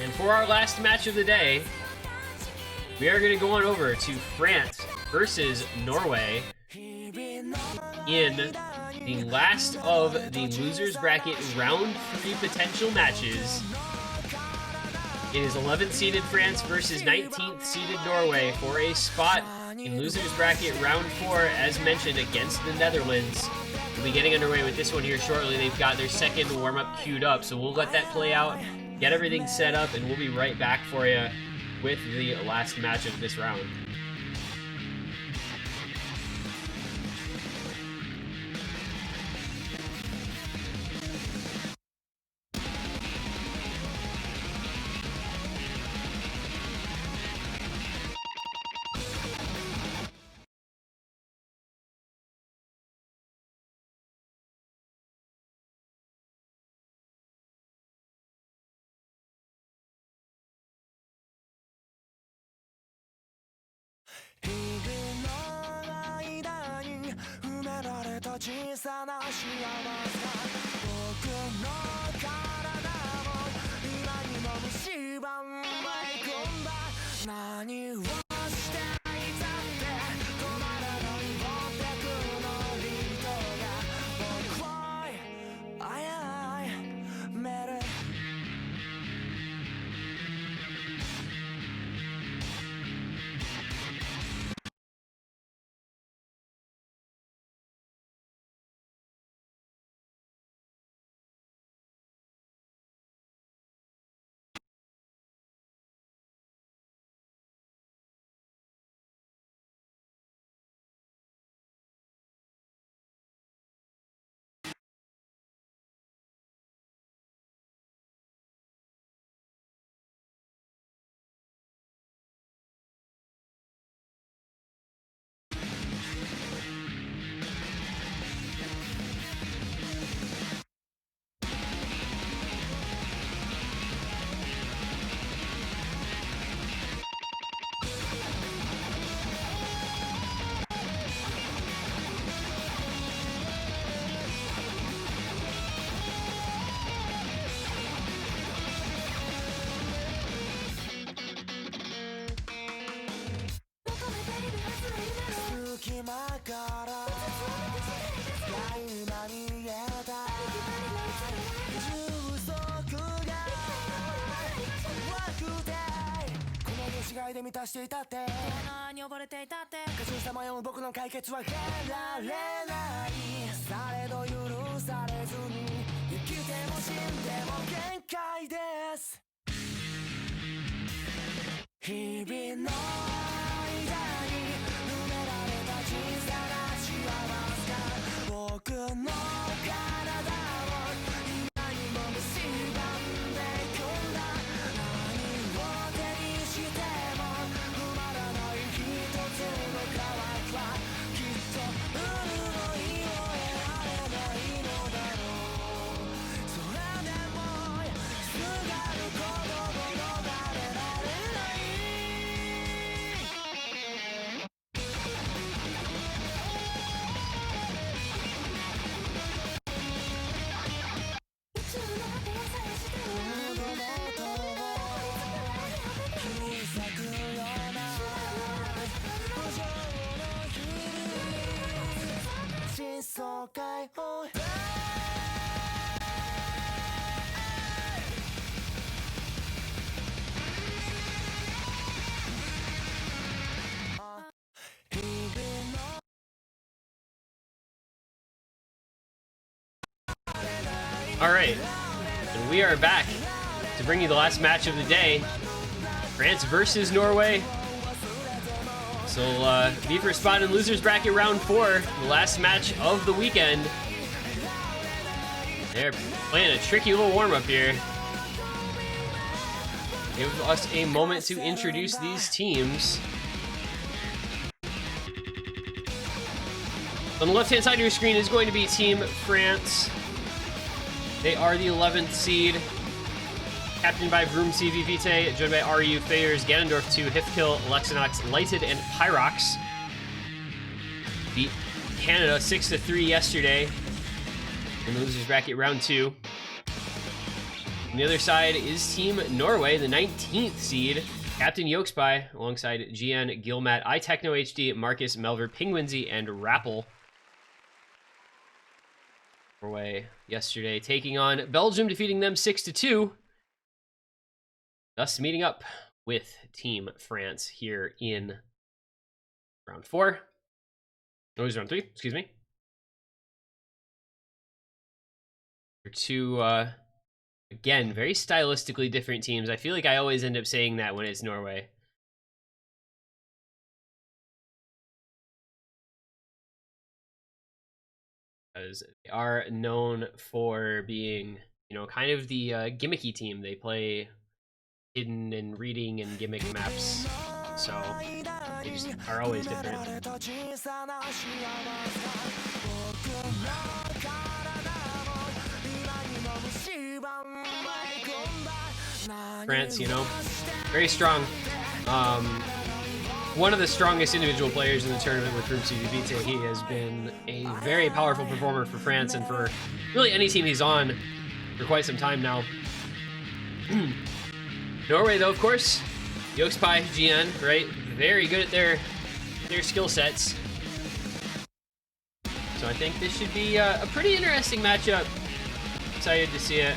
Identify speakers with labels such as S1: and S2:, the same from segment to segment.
S1: And for our last match of the day, we are going to go on over to France versus Norway in the last of the losers bracket round 3 potential matches. It is 11th seeded France versus 19th seeded Norway for a spot in losers bracket round 4, as mentioned, against the Netherlands. We'll be getting underway with this one here shortly. They've got their second warm-up queued up, so we'll let that play out, get everything set up, and we'll be right back for you with the last match of this round. All right, and we are back to bring you the last match of the day, France versus Norway. So be for a spot in losers bracket round 4, the last match of the weekend. They're playing a tricky little warm-up here. Give us a moment to introduce these teams. On the left-hand side of your screen is going to be Team France. They are the 11th seed. Captained by Vroom CV Vitae, joined by RU, Fayers, Ganondorf 2, Hifkill, Lexinox, Lighted, and Pyrox. Beat Canada 6-3 yesterday in the losers bracket round 2. On the other side is Team Norway, the 19th seed. Captain Yokespy alongside GN, Gilmat, iTechno HD, Marcus, Melver, Penguinsy, and Rappel. Norway yesterday taking on Belgium, defeating them 6-2. Thus meeting up with Team France here in round 4. No, it was round 3, excuse me. They're two, again, very stylistically different teams. I feel like I always end up saying that when it's Norway. Because they are known for being, you know, kind of the gimmicky team. They play hidden and reading and gimmick maps, so they just are always different. France, you know, very strong. One of the strongest individual players in the tournament with Group CVVT. He has been a very powerful performer for France and for really any team he's on for quite some time now. Norway, though, of course, Yokespy, GN, right? Very good at their skill sets. So I think this should be a pretty interesting matchup. Excited to see it.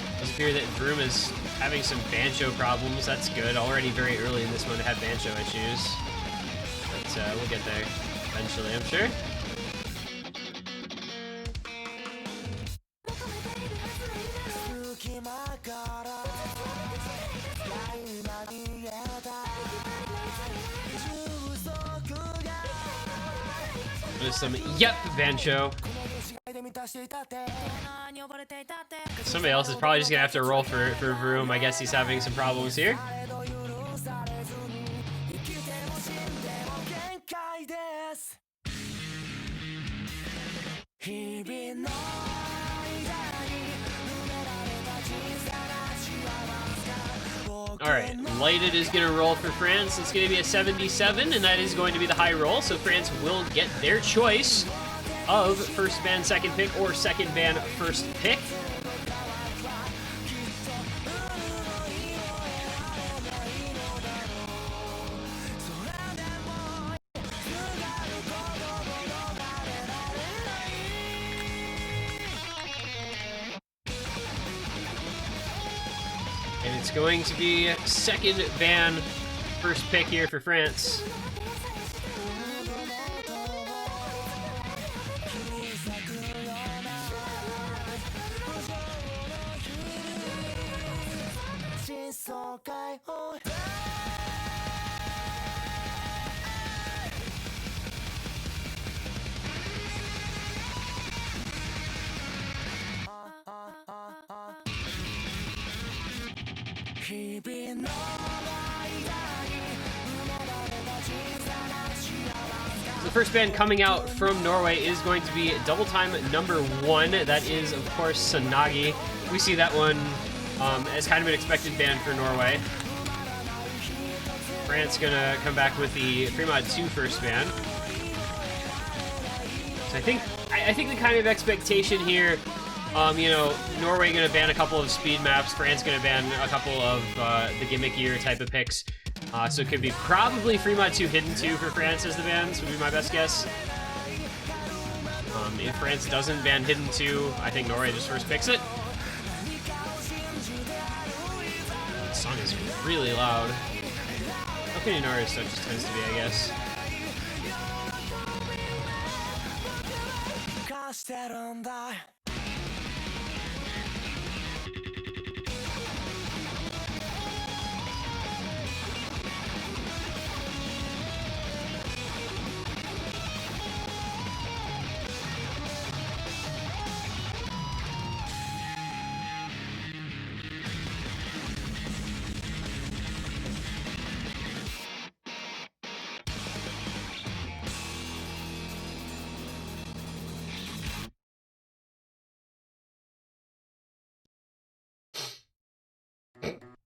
S1: It does appear that Vroom is having some Bancho problems. That's good. Already very early in this one to have Bancho issues. But we'll get there eventually, I'm sure. There's some Bancho. Somebody else is probably just gonna have to roll for Vroom. I guess he's having some problems here. Alright, Lighted is going to roll for France. It's going to be a 77, and that is going to be the high roll, so France will get their choice of first ban, second pick, or second ban, first pick. And it's going to be second ban, first pick here for France. The first band coming out from Norway is going to be Double Time number 1. That is, of course, Sanagi. We see that one as kind of an expected band for Norway. France gonna come back with the Fremod 2 first band. So I think the kind of expectation here, you know, Norway gonna ban a couple of speed maps, France gonna ban a couple of the gimmickier type of picks. So it could be probably Fremod 2 Hidden 2 for France as the bans, would be my best guess. If France doesn't ban Hidden 2, I think Norway just first picks it. This song is really loud. How can you know it just tends to be, I guess.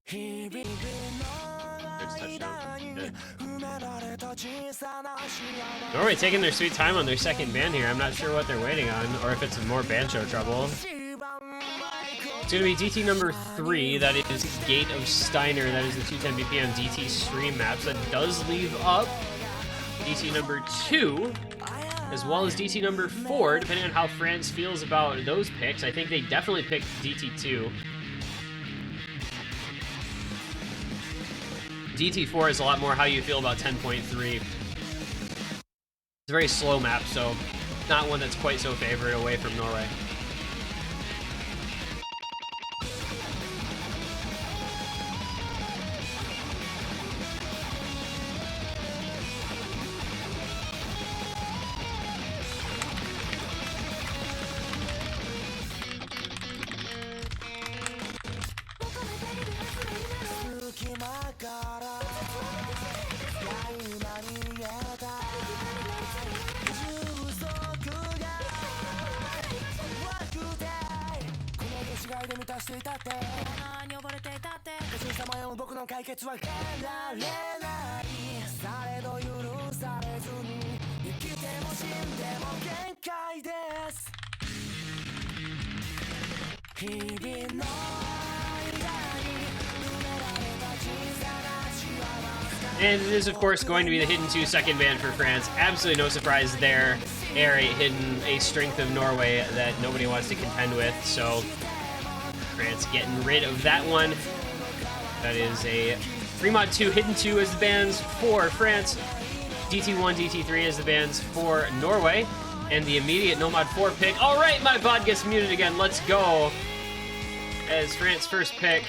S1: Touchdown. Good. Norway taking their sweet time on their second ban here. I'm not sure what they're waiting on, or if it's more bancho trouble. It's going to be DT number 3. That is Gate of Steiner. That is the 210 BPM DT stream maps. That does leave up DT number 2, as well as DT number 4, depending on how France feels about those picks. I think they definitely picked DT2. DT4 is a lot more how you feel about 10.3. It's a very slow map, so not one that's quite so favored away from Norway. And it is, of course, going to be the Hidden 2 second ban for France. Absolutely no surprise there. Air 8 hidden, a strength of Norway that nobody wants to contend with, so France getting rid of that one. That is a 3mod 2, Hidden 2 as the bans for France. DT1, DT3 as the bans for Norway. And the immediate No Mod 4 pick. All right, my bot gets muted again. Let's go. As France's first pick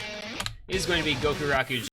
S1: is going to be Goku Raku.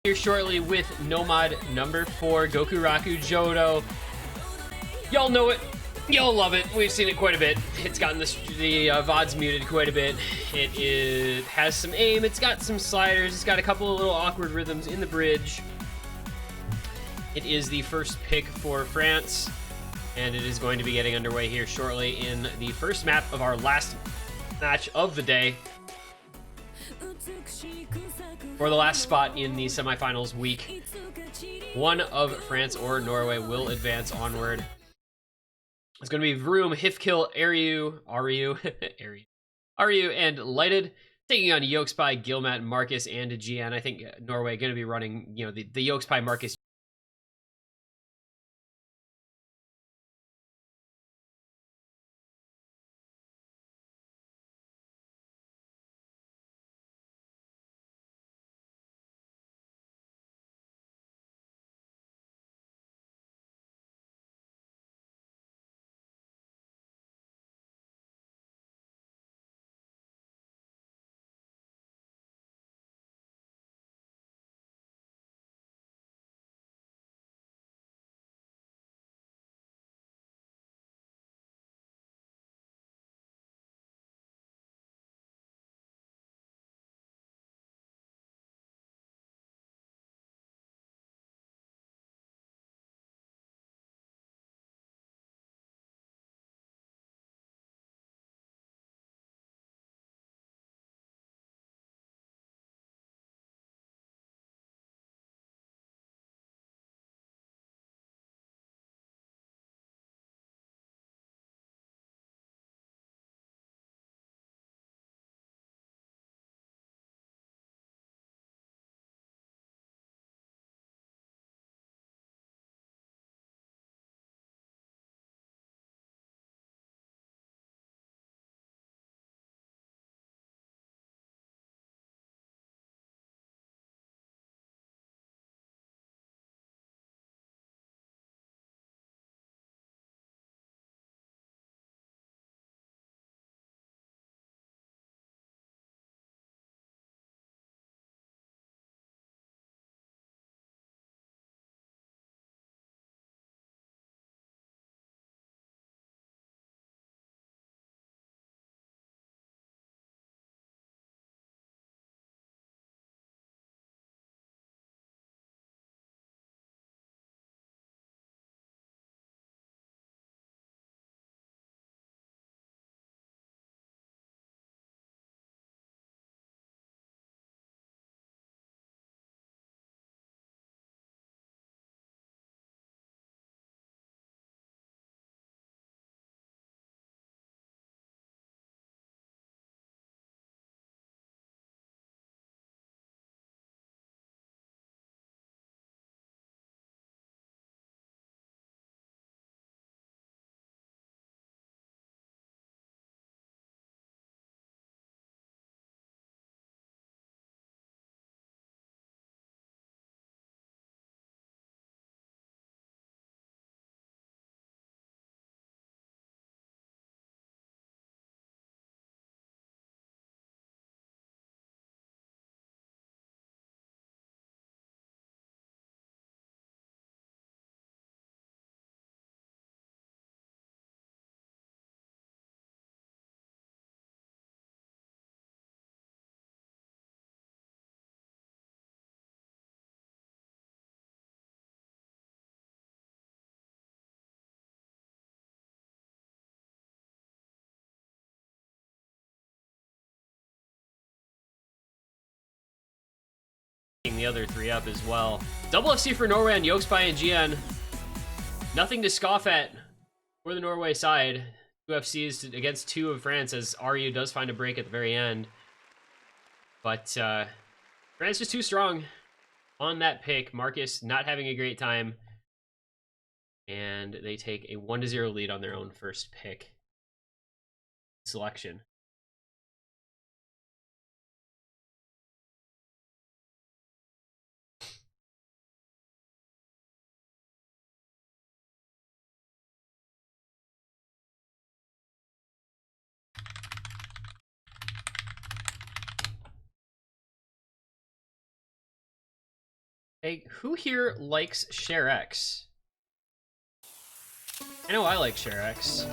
S1: Here shortly with Nomad number 4, Goku Raku Johto. Y'all know it. Y'all love it. We've seen it quite a bit. It's gotten the VODs muted quite a bit. It has some aim. It's got some sliders. It's got a couple of little awkward rhythms in the bridge. It is the first pick for France, and it is going to be getting underway here shortly in the first map of our last match of the day. For the last spot in the semifinals week, one of France or Norway will advance onward. It's going to be Vroom, Hifkill, Aryu, and Lighted, taking on Yokespy, Gilmat, Marcus, and GN. I think Norway going to be running, the Yokespy, Marcus the other 3 up as well. Double FC for Norway on Yokespy and GN. Nothing to scoff at for the Norway side. 2 FCs against 2 of France, as RU does find a break at the very end. But France just too strong on that pick. Marcus not having a great time. And they take a 1-0 lead on their own first pick selection. Hey, who here likes ShareX? I know I like ShareX.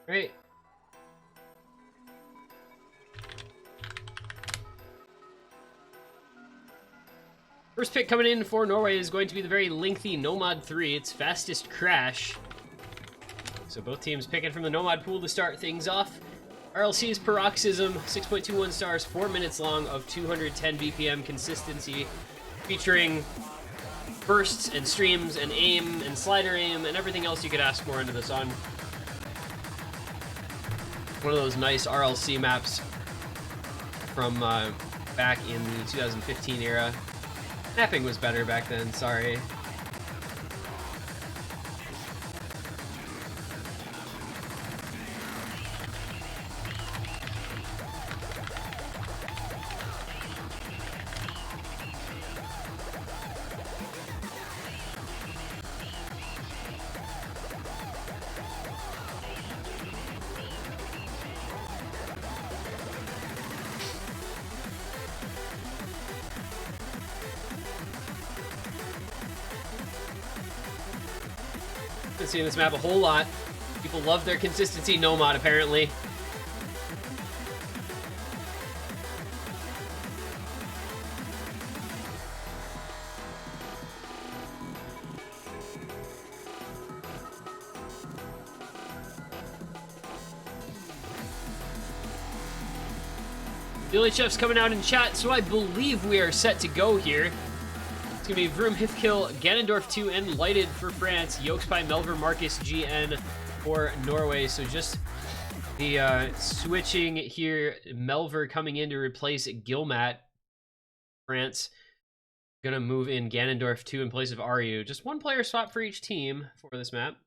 S1: Great. First pick coming in for Norway is going to be the very lengthy Nomad 3. It's fastest crash. So both teams picking from the Nomad pool to start things off. RLC's Paroxysm, 6.21 stars, 4 minutes long of 210 BPM consistency, featuring bursts and streams and aim and slider aim and everything else you could ask for under the sun. One of those nice RLC maps from back in the 2015 era. Mapping was better back then, sorry. Been seeing this map a whole lot. People love their consistency Nomad, apparently. The LHF's coming out in chat, so I believe we are set to go here. It's going to be Vroom, Hifkill, Ganondorf 2, and Lighted for France. Yokespy, Melver, Marcus, GN for Norway. So just the switching here. Melver coming in to replace Gilmat. France going to move in Ganondorf 2 in place of RU. Just one player swap for each team for this map.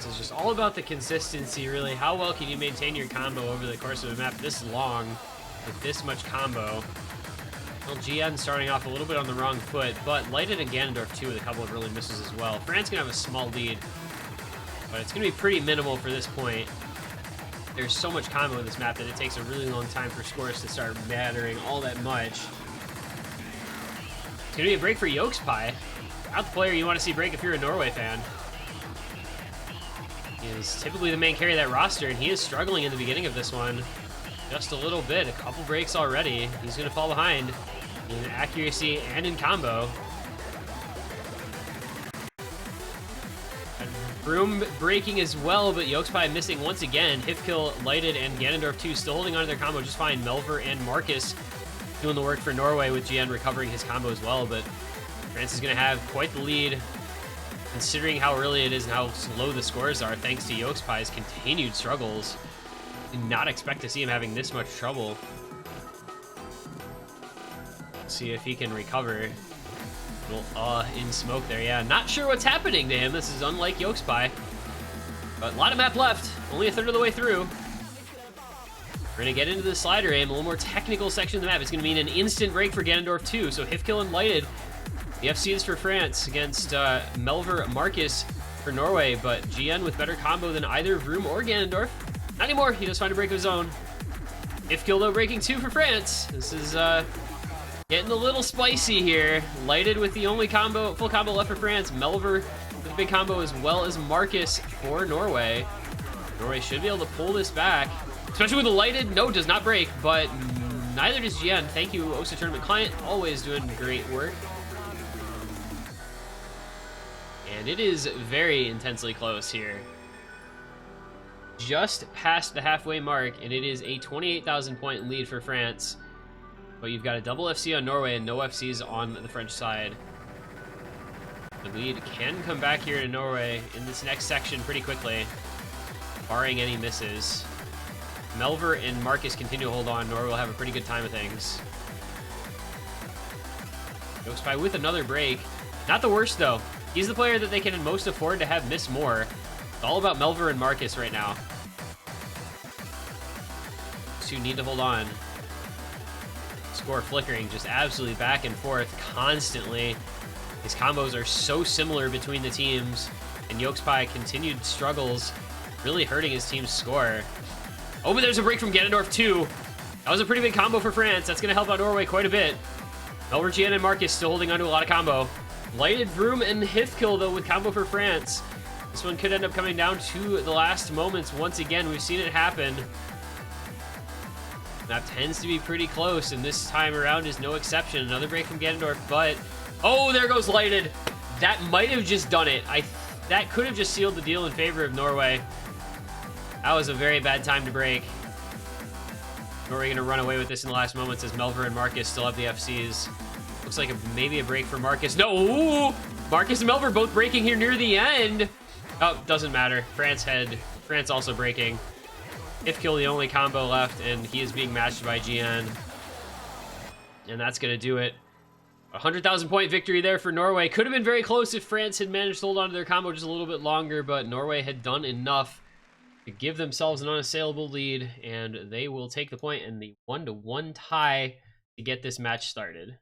S1: It's just all about the consistency, really. How well can you maintain your combo over the course of a map this long with this much combo? Well, GN starting off a little bit on the wrong foot, but Lighted and Ganondorf 2 with a couple of early misses as well. France gonna have a small lead, but it's gonna be pretty minimal for this point. There's so much combo in this map that it takes a really long time for scores to start mattering all that much. It's gonna be a break for Yokespy. Not the player you want to see break if you're a Norway fan. He is typically the main carry of that roster, and he is struggling in the beginning of this one. Just a little bit, a couple breaks already. He's going to fall behind in accuracy and in combo. Vroom breaking as well, but Yokespy missing once again. Hifkill, Lighted, and Ganondorf 2 still holding on to their combo just fine. Melver and Marcus doing the work for Norway with GN recovering his combo as well, but France is going to have quite the lead considering how early it is and how slow the scores are thanks to Yokespai's continued struggles. Did not expect to see him having this much trouble. See if he can recover. Little in smoke there. Yeah, not sure what's happening to him. This is unlike Yokespai. But a lot of map left. Only a third of the way through. We're going to get into the slider aim, a little more technical section of the map. It's going to mean an instant break for Ganondorf too. So Hifkill and Lighted. The FC is for France against Melver Marcus for Norway. But GN with better combo than either Vroom or Ganondorf. Not anymore. He does find a break of his own. Hifkill though breaking 2 for France. This is getting a little spicy here. Lighted with the only combo, full combo left for France. Melver with a big combo as well as Marcus for Norway. Norway should be able to pull this back. Especially with the Lighted. No, does not break, but neither does GN. Thank you, OSA Tournament Client. Always doing great work. And it is very intensely close here. Just past the halfway mark, and it is a 28,000 point lead for France. But you've got a double FC on Norway and no FCs on the French side. The lead can come back here to Norway in this next section pretty quickly, barring any misses. Melver and Marcus continue to hold on. Norway will have a pretty good time of things. Yokespai with another break. Not the worst, though. He's the player that they can most afford to have miss more. It's all about Melver and Marcus right now. These two need to hold on. Score flickering just absolutely back and forth constantly. These combos are so similar between the teams, and Yokespai continued struggles, really hurting his team's score. Oh, but there's a break from Ganondorf too. That was a pretty big combo for France. That's going to help out Norway quite a bit. Melver, GN, and Marcus still holding on to a lot of combo. Lighted, Vroom, and Hifkill though with combo for France. This one could end up coming down to the last moments once again. We've seen it happen. Map tends to be pretty close, and this time around is no exception. Another break from Ganondorf, but oh, there goes Lighted. That might have just done it. That could have just sealed the deal in favor of Norway. That was a very bad time to break. Norway gonna run away with this in the last moments as Melver and Marcus still have the FCs. Looks like maybe a break for Marcus. No, ooh, Marcus and Melver both breaking here near the end. Oh, doesn't matter. France also breaking. Hifkill the only combo left, and he is being matched by GN. And that's going to do it. 100,000 point victory there for Norway. Could have been very close if France had managed to hold on to their combo just a little bit longer, but Norway had done enough to give themselves an unassailable lead, and they will take the point in the 1-1 tie to get this match started.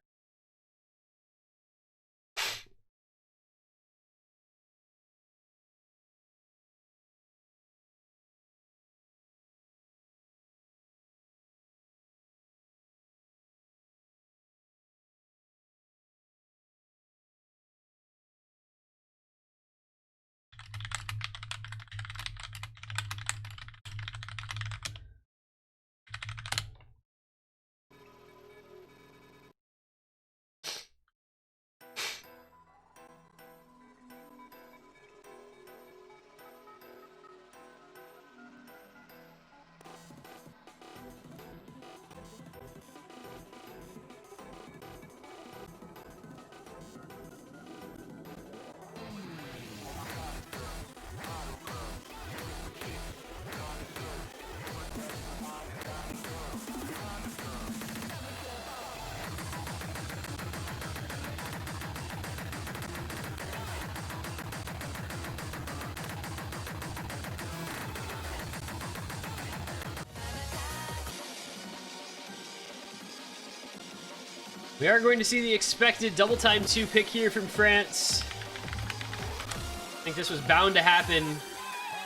S1: We are going to see the expected double time 2 pick here from France. I think this was bound to happen.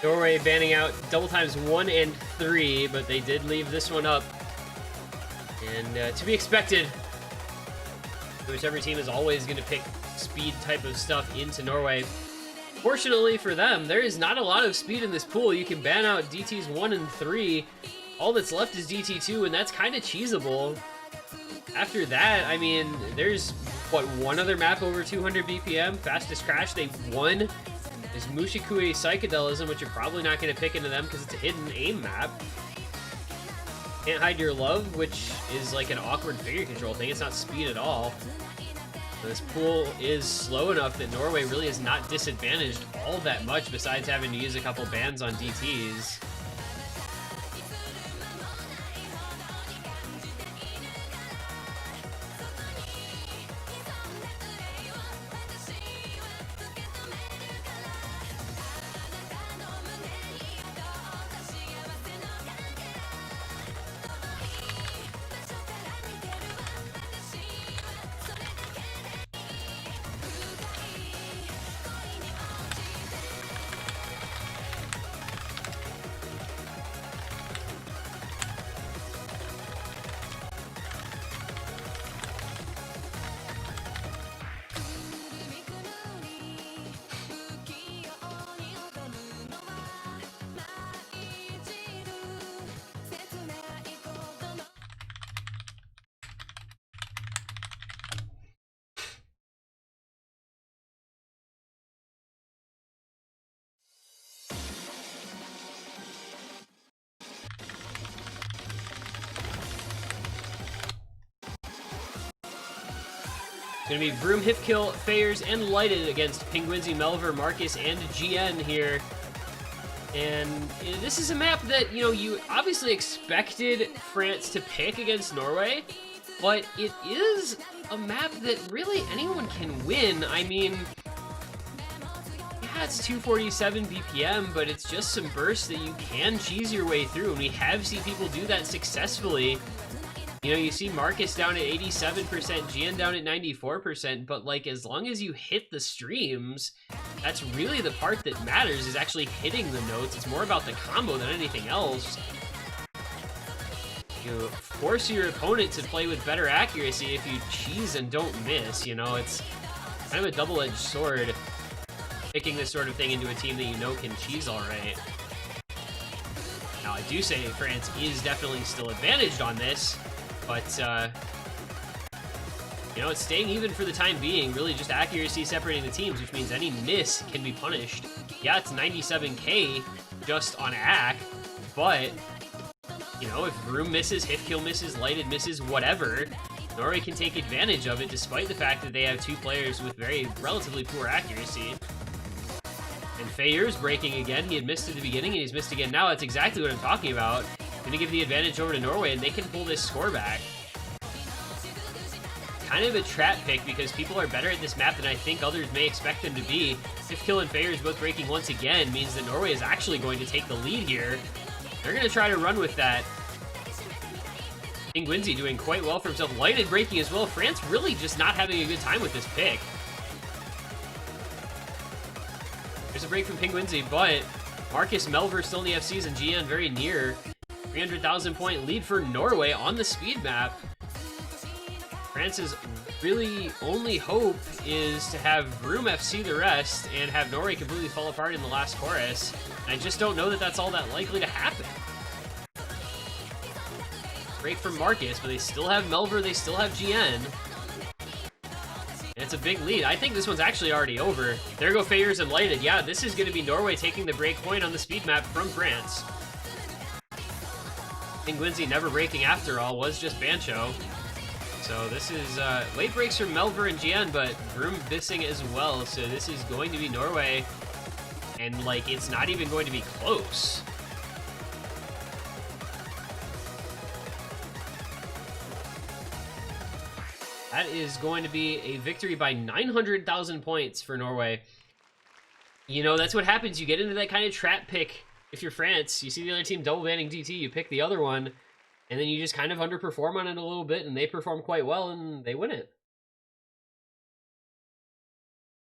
S1: Norway banning out double times 1 and 3, but they did leave this one up. And to be expected, whichever team is always going to pick speed type of stuff into Norway. Fortunately for them, there is not a lot of speed in this pool. You can ban out DTs 1 and 3. All that's left is DT2, and that's kind of cheesable. After that, I mean, there's, what, one other map over 200 BPM? Fastest Crash, they won. There's Mushikui Psychedelism, which you're probably not going to pick into them because it's a hidden aim map. Can't hide your love, which is like an awkward figure control thing. It's not speed at all. This pool is slow enough that Norway really is not disadvantaged all that much besides having to use a couple bans on DTs. It's going to be Vroom, Hifkill, Fayers, and Lighted against Penguinzy, Melver, Marcus, and GN here. And this is a map that, you know, you obviously expected France to pick against Norway, but it is a map that really anyone can win. I mean, yeah, it's 247 BPM, but it's just some bursts that you can cheese your way through, and we have seen people do that successfully. You know, you see Marcus down at 87%, GN down at 94%, but like as long as you hit the streams, that's really the part that matters, is actually hitting the notes. It's more about the combo than anything else. You force your opponent to play with better accuracy if you cheese and don't miss, you know, it's kind of a double-edged sword, picking this sort of thing into a team that you know can cheese all right. Now, I do say France is definitely still advantaged on this, but, you know, it's staying even for the time being, really just accuracy separating the teams, which means any miss can be punished. Yeah, it's 97k just on AC, but, you know, if Vroom misses, Hifkill misses, Lighted misses, whatever, Norway can take advantage of it despite the fact that they have two players with relatively poor accuracy. And Fayer's breaking again. He had missed at the beginning and he's missed again now. That's exactly what I'm talking about. Gonna give the advantage over to Norway, and they can pull this score back. Kind of a trap pick because people are better at this map than I think others may expect them to be. Hifkill and Fayers both breaking once again means that Norway is actually going to take the lead here. They're gonna try to run with that. Penguinzy doing quite well for himself. Lighted breaking as well. France really just not having a good time with this pick. There's a break from Penguinzy, but Marcus, Melver still in the FCs, and GN very near. 300,000 point lead for Norway on the speed map. France's really only hope is to have Vroom FC the rest and have Norway completely fall apart in the last chorus. And I just don't know that that's all that likely to happen. Break from Marcus, but they still have Melver, they still have GN. And it's a big lead. I think this one's actually already over. There go Fayers and Lighted. Yeah, this is going to be Norway taking the break point on the speed map from France. Penguinzy never breaking after all, was just Bancho. So this is late breaks from Melver and GN, but Vroom missing as well. So this is going to be Norway, and like it's not even going to be close. That is going to be a victory by 900,000 points for Norway. You know, that's what happens. You get into that kind of trap pick. If you're France, you see the other team double banning DT, you pick the other one, and then you just kind of underperform on it a little bit, and they perform quite well, and they win it.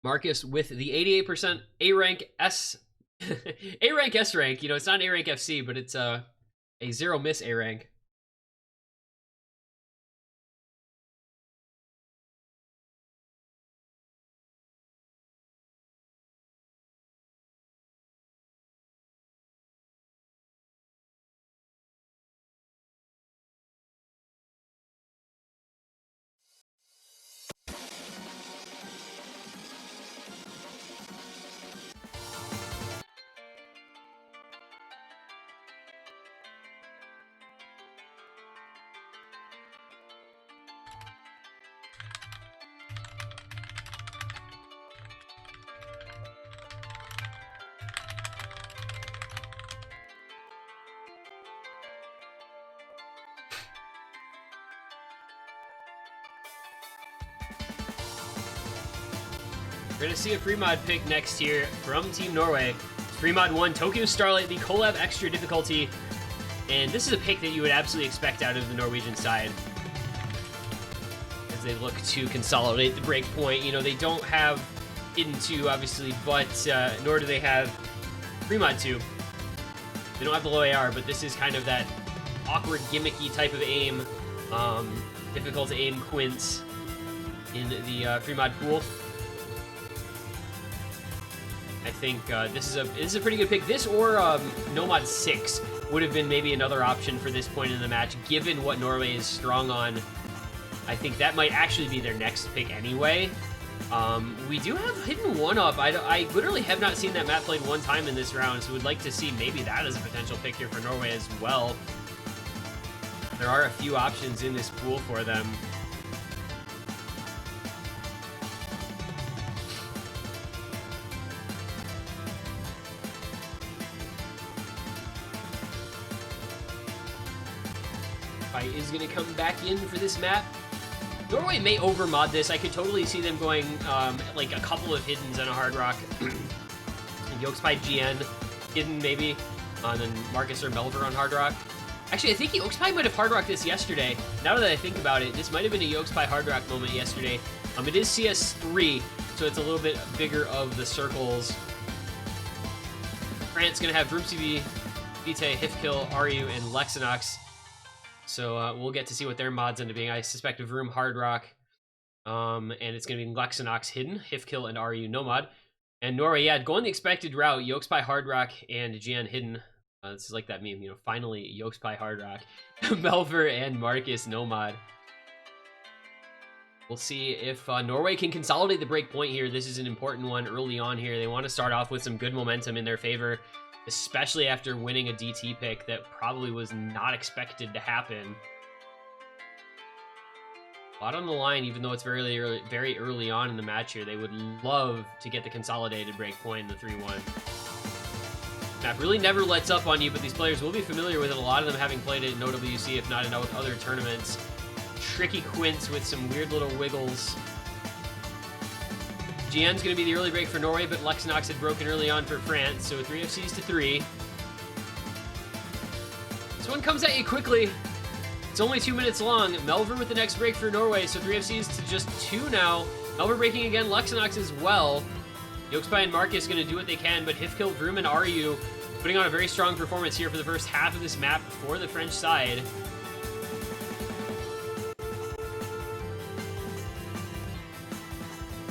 S1: Marcus with the 88% A rank S, A rank S rank. You know, it's not A rank FC, but it's a zero miss A rank. We're going to see a free mod pick next here from Team Norway. Free mod 1, Tokyo Starlight, the collab extra difficulty. And this is a pick that you would absolutely expect out of the Norwegian side, as they look to consolidate the break point. You know, they don't have Hidden 2, obviously, but nor do they have free mod 2. They don't have the low AR, but this is kind of that awkward, gimmicky type of aim, difficult to aim quints in the free mod pool. I think this is a pretty good pick. This or Nomad 6 would have been maybe another option for this point in the match, given what Norway is strong on. I think that might actually be their next pick anyway. We do have Hidden 1-Up. I literally have not seen that map played one time in this round, so would like to see maybe that as a potential pick here for Norway as well. There are a few options in this pool for them. Is going to come back in for this map. Norway may overmod this. I could totally see them going like a couple of Hiddens and a Hard Rock. Yokes by GN, Hidden maybe, and then Marcus or Melver on Hard Rock. Actually, I think Yokespy might have Hard Rock this yesterday. Now that I think about it, this might have been a Yokespy Hard Rock moment yesterday. It is CS3, so it's a little bit bigger of the circles. France going to have Vroom Vite, Hifkill, Ryu, and Lexinox. So we'll get to see what their mods end up being. I suspect of Vroom Hard Rock, and it's going to be Lexinox Hidden, Hifkill, and Ryu no mod. And Norway, yeah, going the expected route, Yokespy Hard Rock and GN Hidden. This is like that meme, you know, finally Yokespy Hard Rock. Melver and Marcus no mod. We'll see if Norway can consolidate the break point here. This is an important one early on here. They want to start off with some good momentum in their favor, especially after winning a DT pick that probably was not expected to happen. A lot on the line, even though it's very early on in the match here. They would love to get the consolidated break point in the 3-1. Map really never lets up on you, but these players will be familiar with it. A lot of them having played it in OWC, if not in other tournaments. Tricky quints with some weird little wiggles. GN's going to be the early break for Norway, but Lexinox had broken early on for France, so 3 FCs to 3. This one comes at you quickly. It's only 2 minutes long. Melver with the next break for Norway, so 3 FCs to just 2 now. Melver breaking again, Lexinox as well. Yokespy and Marcus going to do what they can, but Hifkill, Vroom, and Ryu putting on a very strong performance here for the first half of this map for the French side.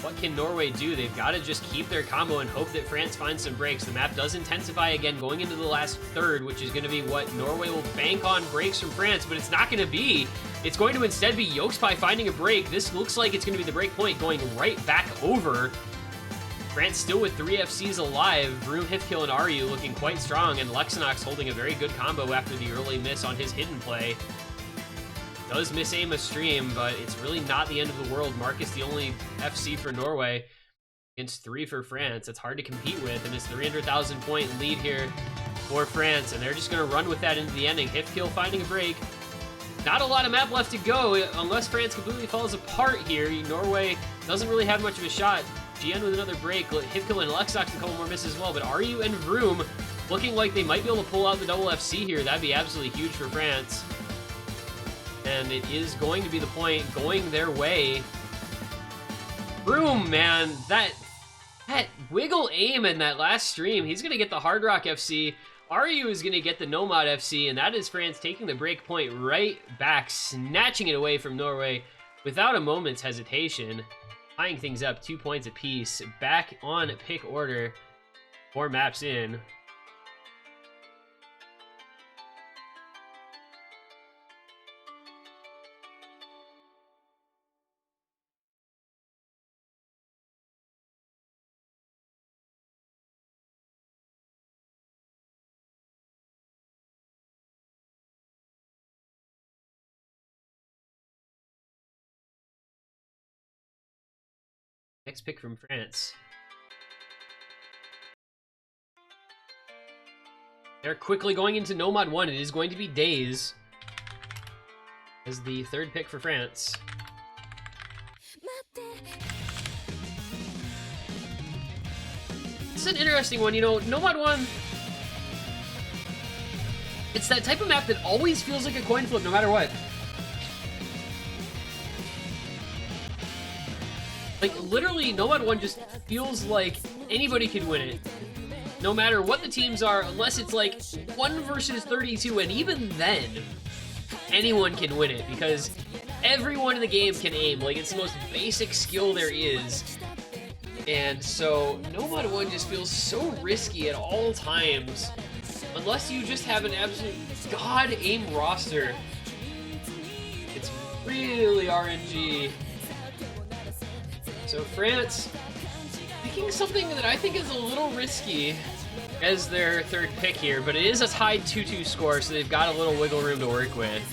S1: What can Norway do? They've got to just keep their combo and hope that France finds some breaks. The map does intensify again going into the last third, which is going to be what Norway will bank on breaks from France, but it's not going to be. It's going to instead be Yokespy finding a break. This looks like it's going to be the break point going right back over. France still with 3 FCs alive. Vroom, Hifkill, and Ryu looking quite strong, and Lexinox holding a very good combo after the early miss on his hidden play. Does miss aim a stream, but it's really not the end of the world. Marcus the only FC for Norway against 3 for France. It's hard to compete with, and it's 300,000 point lead here for France, and they're just going to run with that into the ending. Hifkill finding a break. Not a lot of map left to go unless France completely falls apart here. Norway doesn't really have much of a shot. GN with another break. Hifkill and Lexinox a couple more misses as well, but Ryu and Vroom looking like they might be able to pull out the double FC here. That'd be absolutely huge for France. And it is going to be the point going their way. Vroom, man, that wiggle aim in that last stream, he's going to get the Hard Rock FC. Ryu is going to get the Nomad FC, and that is France taking the break point right back, snatching it away from Norway without a moment's hesitation. Tying things up 2 points apiece. Back on pick order. 4 maps in. Next pick from France. They're quickly going into Nomad 1. It is going to be Days as the 3rd pick for France. is an interesting one. You know, Nomad 1, it's that type of map that always feels like a coin flip no matter what. Like, literally, Nomad 1 just feels like anybody could win it. No matter what the teams are, unless it's like 1 versus 32, and even then, anyone can win it, because everyone in the game can aim. Like, it's the most basic skill there is. And so, Nomad 1 just feels so risky at all times, unless you just have an absolute god aim roster. It's really RNG. So France picking something that I think is a little risky as their third pick here, but it is a tied 2-2 score, so they've got a little wiggle room to work with.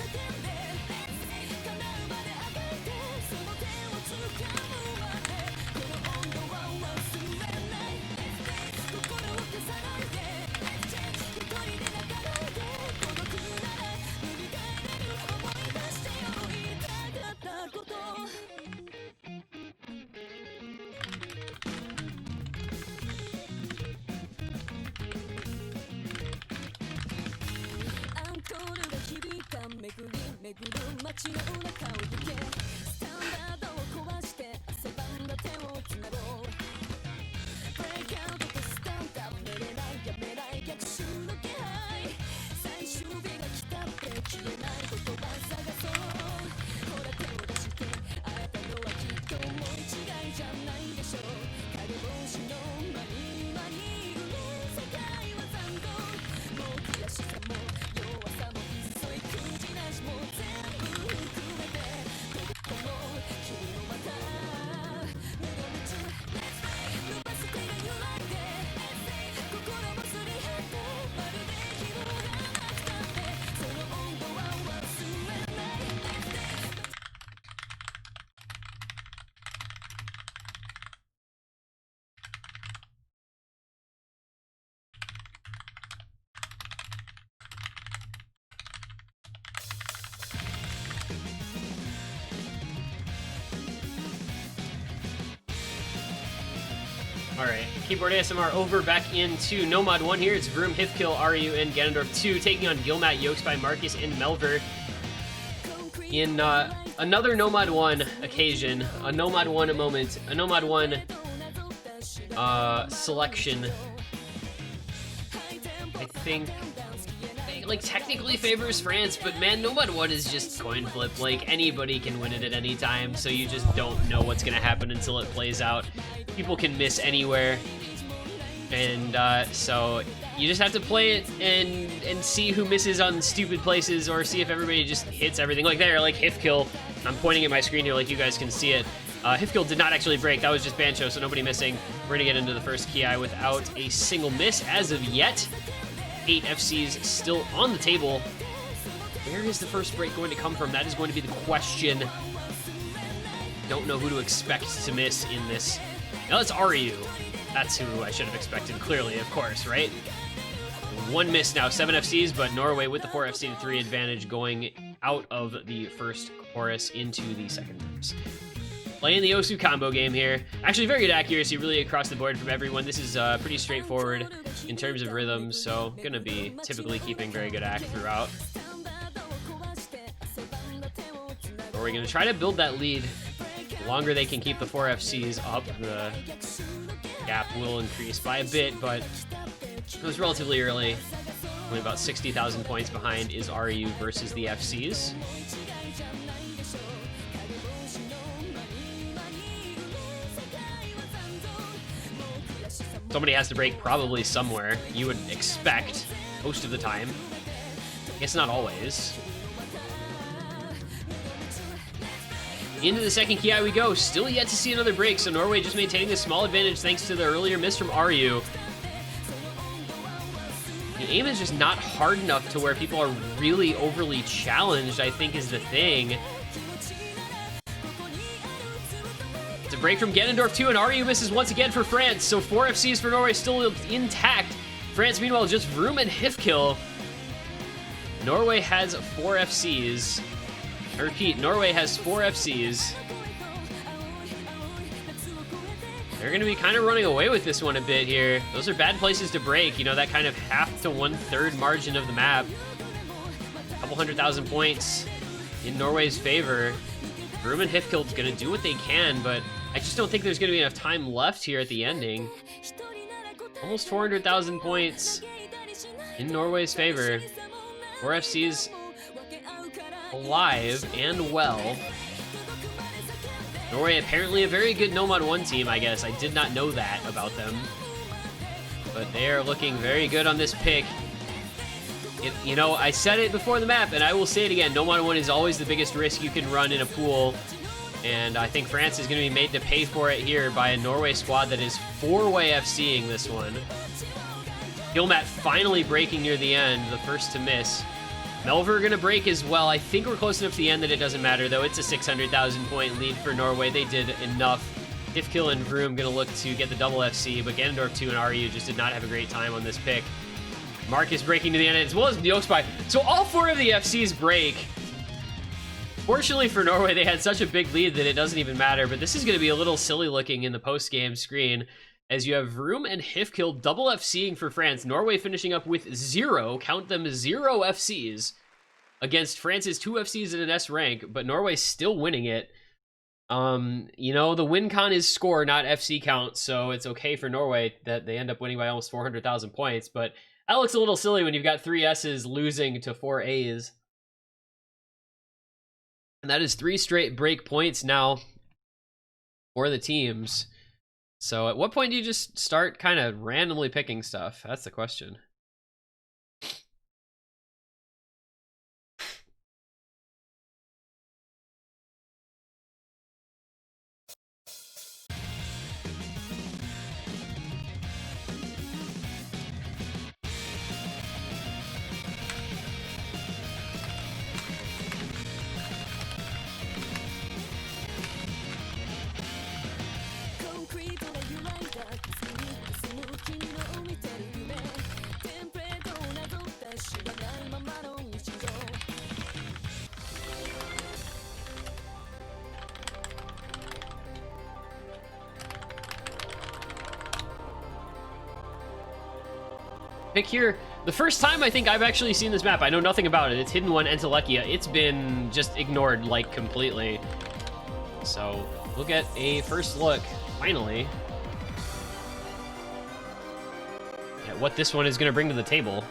S1: Alright, Keyboard ASMR over back into Nomad 1 here. It's Vroom, Hifkill, Ryu, and Ganondorf 2 taking on Gilmat, Yokespy, Marcus, and Melver. In another Nomad 1 occasion, a Nomad 1 moment, a Nomad 1 selection, I think, like, technically favors France, but man, Nomad 1 is just coin flip. Like, anybody can win it at any time, so you just don't know what's gonna happen until it plays out. People can miss anywhere, and so you just have to play it and see who misses on stupid places, or see if everybody just hits everything. Like there, like Hifkill, I'm pointing at my screen here like you guys can see it. Hifkill did not actually break, that was just Bancho, so nobody missing. We're gonna get into the first Ki without a single miss as of yet. 8 FCs still on the table. Where is the first break going to come from? That is going to be the question. Don't know who to expect to miss in this. Now it's Ryu. That's who I should have expected, clearly, of course, right? 1 miss now, 7 FCs, but Norway with the 4 FC to 3 advantage going out of the first chorus into the second chorus. Playing the Osu combo game here. Actually, very good accuracy really across the board from everyone. This is pretty straightforward in terms of rhythm, so gonna be typically keeping very good act throughout. Or we're gonna try to build that lead. The longer they can keep the 4 FCs up, the gap will increase by a bit, but it was relatively early. Only about 60,000 points behind is RU versus the FCs. Somebody has to break probably somewhere, you would expect, most of the time. I guess not always. Into the second Ki we go. Still yet to see another break, so Norway just maintaining a small advantage thanks to the earlier miss from Ryu. The aim is just not hard enough to where people are really overly challenged, I think is the thing. It's a break from Ganondorf 2, and Ryu misses once again for France, so 4 FCs for Norway still intact. France, meanwhile, just Vroom and Hifkill. Norway has 4 FCs. I repeat, Norway has 4 FCs. They're going to be kind of running away with this one a bit here. Those are bad places to break, you know, that kind of half to 1/3 margin of the map. A couple 100,000 points in Norway's favor. Vroom and Hifkild's going to do what they can, but I just don't think there's going to be enough time left here at the ending. Almost 400,000 points in Norway's favor. 4FC's alive and well. Norway apparently a very good No Mod 1 team, I guess. I did not know that about them. But they are looking very good on this pick. You know, I said it before the map, and I will say it again. No Mod 1 is always the biggest risk you can run in a pool. And I think France is going to be made to pay for it here by a Norway squad that is 4-way FCing this one. Gilmat finally breaking near the end, the first to miss. Melver going to break as well. I think we're close enough to the end that it doesn't matter, though. It's a 600,000 point lead for Norway. They did enough. Hifkill and Vroom going to look to get the double FC, but Ganondorf 2 and RU just did not have a great time on this pick. Marcus breaking to the end, as well as Yokespy. So all 4 of the FCs break. Fortunately for Norway, they had such a big lead that it doesn't even matter, but this is going to be a little silly looking in the post-game screen, as you have Vroom and Hifkill double FCing for France. Norway finishing up with 0, count them 0 FCs, against France's 2 FCs in an S rank, but Norway's still winning it. You know, the win con is score, not FC count, so it's okay for Norway that they end up winning by almost 400,000 points, but that looks a little silly when you've got 3 S's losing to 4 A's. And that is 3 straight break points now for the teams. So at what point do you just start kind of randomly picking stuff? That's the question. Pick here. The first time I think I've actually seen this map. I know nothing about it. It's Hidden One Entelekia. It's been just ignored like completely. So we'll get a first look, finally, at what this one is going to bring to the table.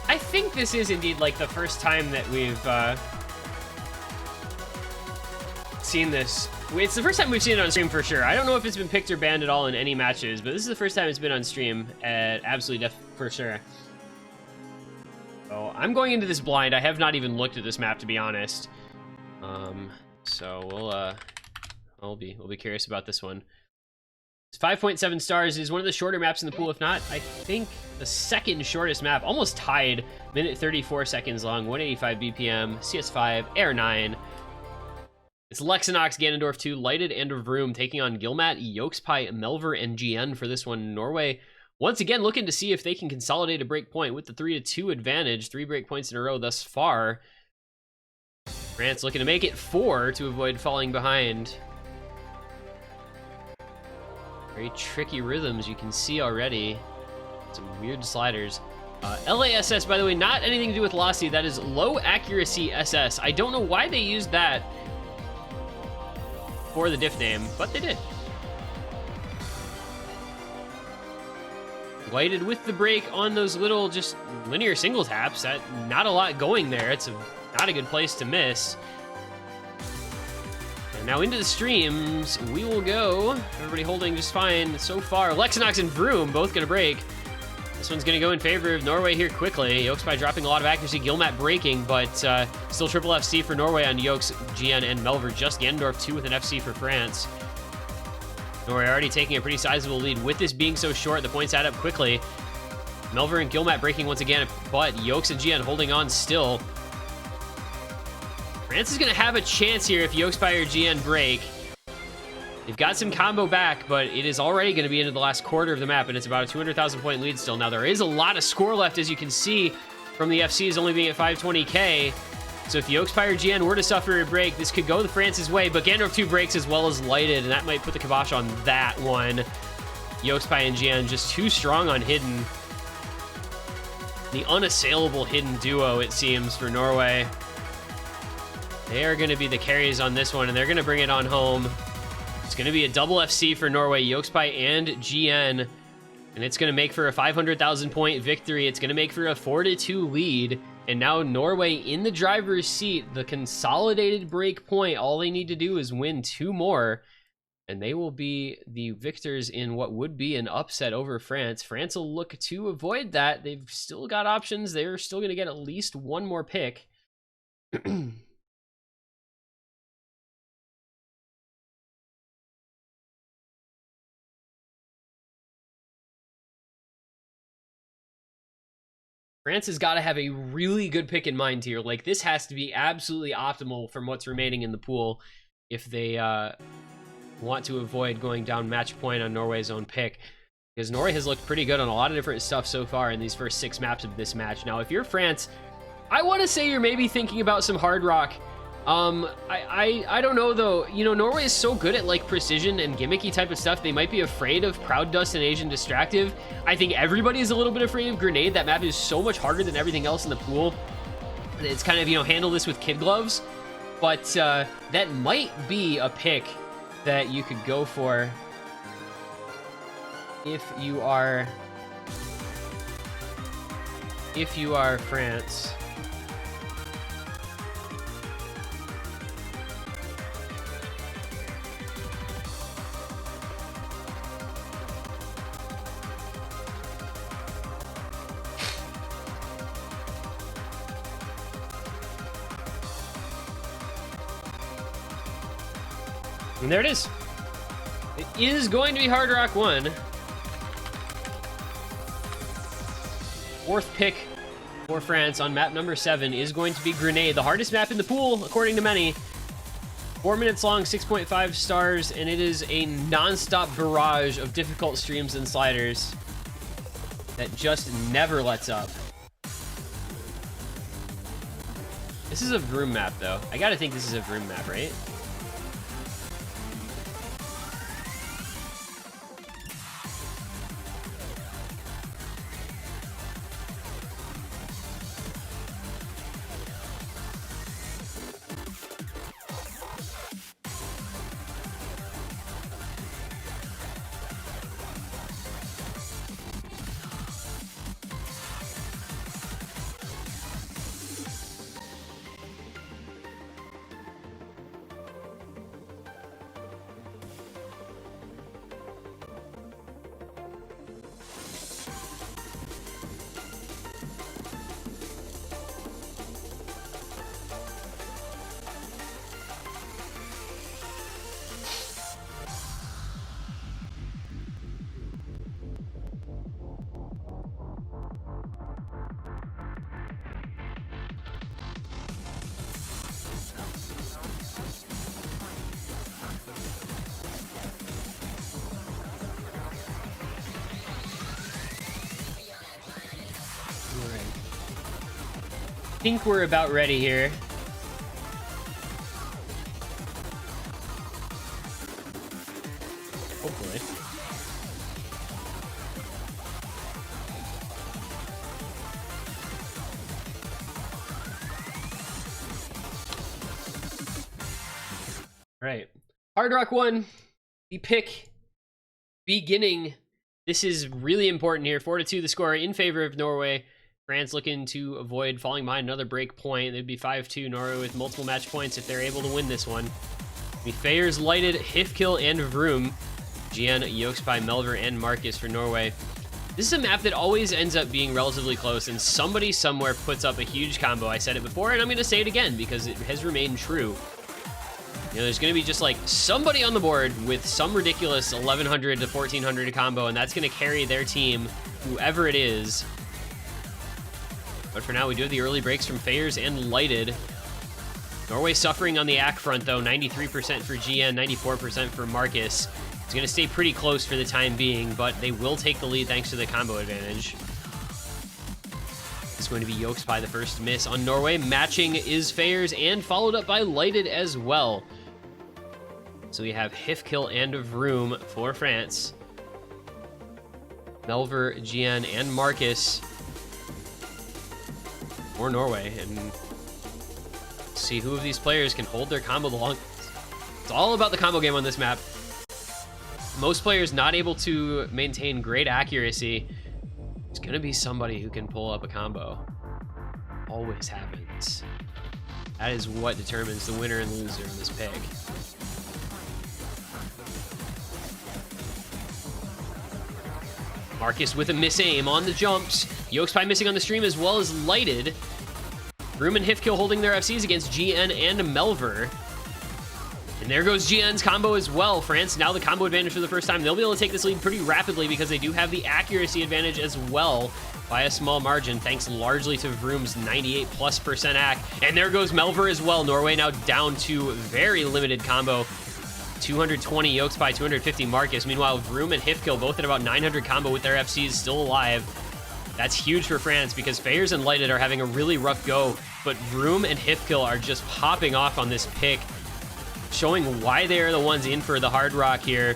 S1: I think this is indeed like the first time that we've seen this. It's the first time we've seen it on stream for sure. I don't know if it's been picked or banned at all in any matches, but this is the first time it's been on stream at Absolutely for sure. So I'm going into this blind. I have not even looked at this map, to be honest. So we'll be curious about this one. It's 5.7 stars, is one of the shorter maps in the pool. If not, I think the second shortest map, almost tied, minute 34 seconds long, 185 BPM, CS5, Air 9. It's Lexinox, Ganondorf 2, Lighted, and Vroom taking on Gilmat, Yokespy, Melver, and GN for this one. Norway, once again, looking to see if they can consolidate a break point with the 3-2 advantage. 3 break points in a row thus far. France looking to make it 4 to avoid falling behind. Very tricky rhythms, you can see already. Some weird sliders. LASS, by the way, not anything to do with Lossy. That is low accuracy SS. I don't know why they used that for the diff name, but they did. lighted with the break on those little just linear single taps. Not a lot going there. It's not a good place to miss. And now into the streams, we will go. Everybody holding just fine so far. Lexinox and Vroom both going to break. This one's going to go in favor of Norway here quickly. Yokes by dropping a lot of accuracy. Gilmat breaking, but still triple FC for Norway on Yokes, GN, and Melver. Just Gendorf 2 with an FC for France. Norway already taking a pretty sizable lead. With this being so short, the points add up quickly. Melver and Gilmat breaking once again, but Yokes and GN holding on still. France is going to have a chance here if Yokes by or GN break. They've got some combo back, but it is already going to be into the last quarter of the map, and it's about a 200,000 point lead still. Now, there is a lot of score left, as you can see from the FCs only being at 520k. So if Yokes by or GN were to suffer a break, this could go the France's way, but Gandorf 2 breaks as well as lighted, and that might put the kibosh on that one. Yokes by and GN just too strong on hidden. The unassailable hidden duo, it seems, for Norway. They are going to be the carries on this one, and they're going to bring it on home. It's going to be a double FC for Norway, Yokespy and GN, and it's going to make for a 500,000 point victory. It's going to make for a 4-2 lead, and now Norway in the driver's seat. The consolidated break point, all they need to do is win 2 more, and they will be the victors in what would be an upset over France. France will look to avoid that. They've still got options. They're still going to get at least 1 more pick. France has got to have a really good pick in mind here. Like, this has to be absolutely optimal from what's remaining in the pool if they want to avoid going down match point on Norway's own pick. Because Norway has looked pretty good on a lot of different stuff so far in these first 6 maps of this match. Now, if you're France, I want to say you're maybe thinking about some hard rock. I don't know, though. You know, Norway is so good at, like, precision and gimmicky type of stuff. They might be afraid of Proud Dust and Asian Distractive. I think everybody is a little bit afraid of Grenade. That map is so much harder than everything else in the pool. It's kind of, you know, handle this with kid gloves. But that might be a pick that you could go for if you are France. And there it is. It is going to be Hard Rock 1. 4th pick for France on map number 7 is going to be Grenade, the hardest map in the pool, according to many. 4 minutes long, 6.5 stars, and it is a non-stop barrage of difficult streams and sliders that just never lets up. This is a Vroom map, though. I gotta think this is a Vroom map, right? I think we're about ready here. Hopefully. All right. Hard Rock 1, the pick beginning This is really important here. 4-2 the score in favor of Norway. France looking to avoid falling behind another break point. It'd be 5-2 Norway with multiple match points if they're able to win this one. Fayers lighted, Hifkill, and Vroom. GN, Yokespai, Melver, and Marcus for Norway. This is a map that always ends up being relatively close, and somebody somewhere puts up a huge combo. I said it before, and I'm going to say it again because it has remained true. You know, there's going to be just like somebody on the board with some ridiculous 1100 to 1400 combo, and that's going to carry their team, whoever it is. But for now, we do have the early breaks from Fayers and Lighted. Norway suffering on the AC front, though. 93% for GN, 94% for Marcus. It's going to stay pretty close for the time being, but they will take the lead thanks to the combo advantage. It's going to be Yokespai the first miss on Norway. Matching is Fayers and followed up by Lighted as well. So we have Hifkill and Vroom for France. Melver, GN, and Marcus for Norway. And see who of these players can hold their combo the longest. It's all about the combo game on this map. Most players not able to maintain great accuracy. It's gonna be somebody who can pull up a combo. Always happens. That is what determines the winner and loser in this pick. Marcus with a miss aim on the jumps. Yokespai missing on the stream as well as Lighted. Vroom and Hifkill holding their FCs against GN and Melver. And there goes GN's combo as well. France now the combo advantage for the first time. They'll be able to take this lead pretty rapidly because they do have the accuracy advantage as well by a small margin, thanks largely to Vroom's 98+% AC. And there goes Melver as well. Norway now down to very limited combo. 220 Yokespai, 250 Marcus. Meanwhile, Vroom and Hifkill both at about 900 combo with their FCs still alive. That's huge for France because Fayers and Lighted are having a really rough go, but Vroom and Hifkill are just popping off on this pick, showing why they're the ones in for the hard rock here.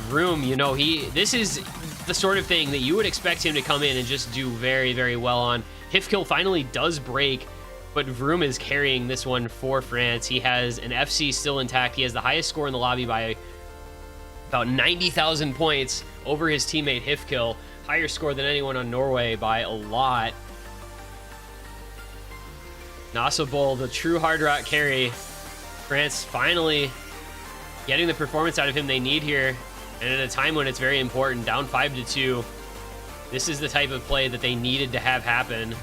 S1: Vroom, you know, this is the sort of thing that you would expect him to come in and just do very, very well on. Hifkill finally does break, but Vroom is carrying this one for France. He has an FC still intact. He has the highest score in the lobby by about 90,000 points over his teammate Hifkill. Higher score than anyone on Norway by a lot. Nasabol, the true hard rock carry. France finally getting the performance out of him they need here, and at a time when it's very important, down 5-2. This is the type of play that they needed to have happen.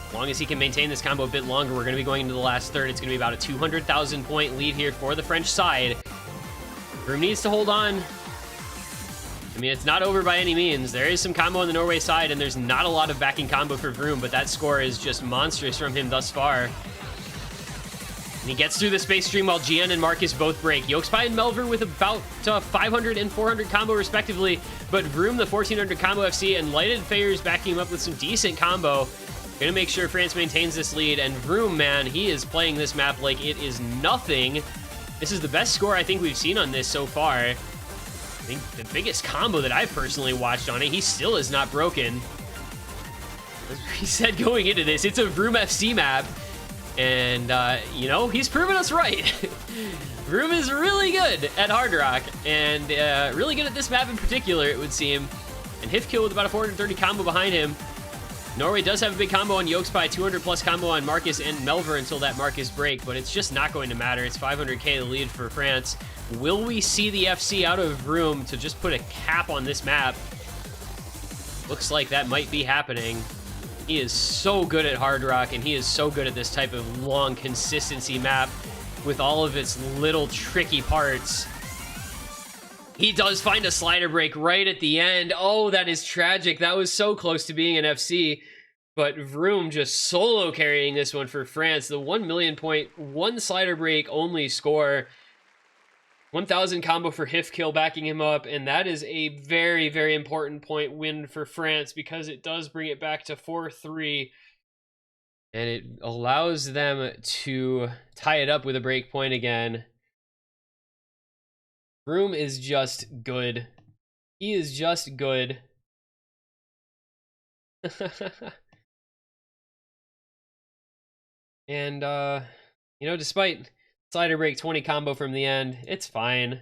S1: As long as he can maintain this combo a bit longer, we're going to be going into the last third. It's going to be about a 200,000 point lead here for the French side. Vroom needs to hold on. I mean, it's not over by any means. There is some combo on the Norway side, and there's not a lot of backing combo for Vroom, but that score is just monstrous from him thus far. And he gets through the space stream while GN and Marcus both break. Yokespai and Melver with about 500 and 400 combo respectively, but Vroom the 1400 combo FC and Lighted Fayers backing him up with some decent combo. Gonna make sure France maintains this lead, and Vroom, man, he is playing this map like it is nothing. This is the best score I think we've seen on this so far. I think the biggest combo that I've personally watched on it. He still is not broken. As we said going into this, it's a Vroom FC map. And, you know, he's proven us right. Vroom is really good at Hard Rock, and really good at this map in particular, it would seem. And Hifkill with about a 430 combo behind him. Norway does have a big combo on Yokespai, 200 plus combo on Marcus and Melver until that Marcus break, but it's just not going to matter. It's 500k the lead for France. Will we see the FC out of Vroom to just put a cap on this map? Looks like that might be happening. He is so good at Hard Rock, and he is so good at this type of long consistency map with all of its little tricky parts. He does find a slider break right at the end. Oh, that is tragic. That was so close to being an FC. But Vroom just solo carrying this one for France. The 1 million point, one slider break only score. 1,000 combo for Hifkill backing him up. And that is a very, very important point win for France because it does bring it back to 4-3. And it allows them to tie it up with a break point again. Vroom is just good. He is just good. And, you know, despite slider break 20 combo from the end, it's fine.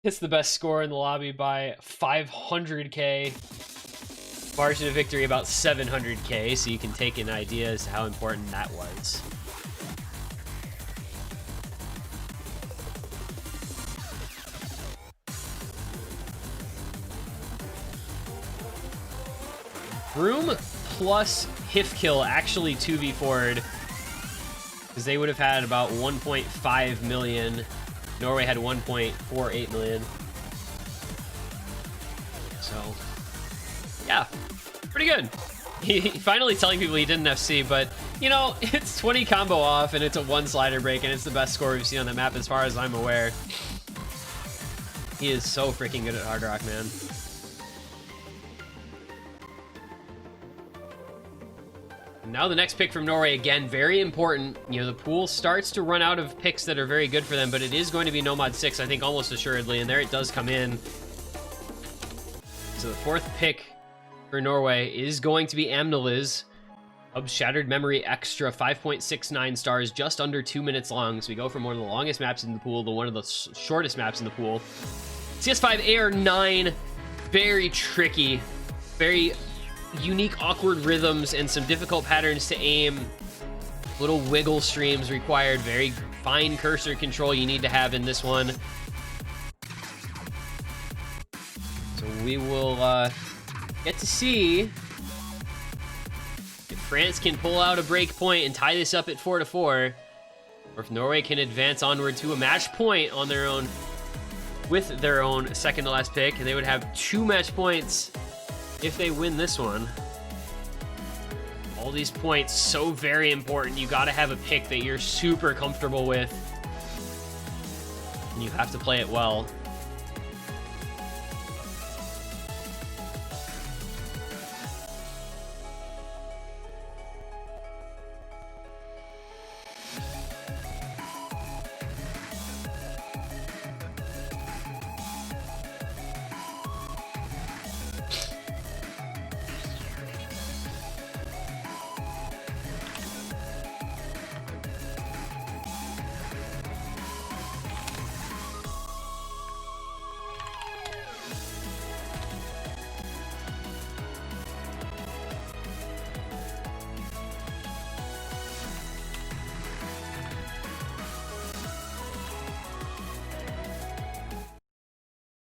S1: It's the best score in the lobby by 500k. Margin of victory about 700k, so you can take an idea as to how important that was. Vroom plus Hifkill actually 2v4'd, because they would have had about 1.5 million. Norway had 1.48 million. So, yeah, pretty good. He finally telling people he didn't FC, but, you know, it's 20 combo off, and it's a 1 slider break, and it's the best score we've seen on the map as far as I'm aware. He is so freaking good at Hard Rock, man. Now the next pick from Norway, again, very important. You know, the pool starts to run out of picks that are very good for them, but it is going to be Nomad 6, I think, almost assuredly, and there it does come in. So the 4th pick for Norway is going to be Amnaliz. Hub's Shattered Memory Extra, 5.69 stars, just under 2 minutes long. So we go from one of the longest maps in the pool to one of the shortest maps in the pool. CS5 AR9, very tricky, very unique, awkward rhythms, and some difficult patterns to aim. Little wiggle streams required, very fine cursor control you need to have in this one. So we will get to see if France can pull out a break point and tie this up at 4-4, or if Norway can advance onward to a match point on their own with their own second to last pick, and they would have 2 match points if they win this one. All these points, so very important. You got to have a pick that you're super comfortable with, and you have to play it well.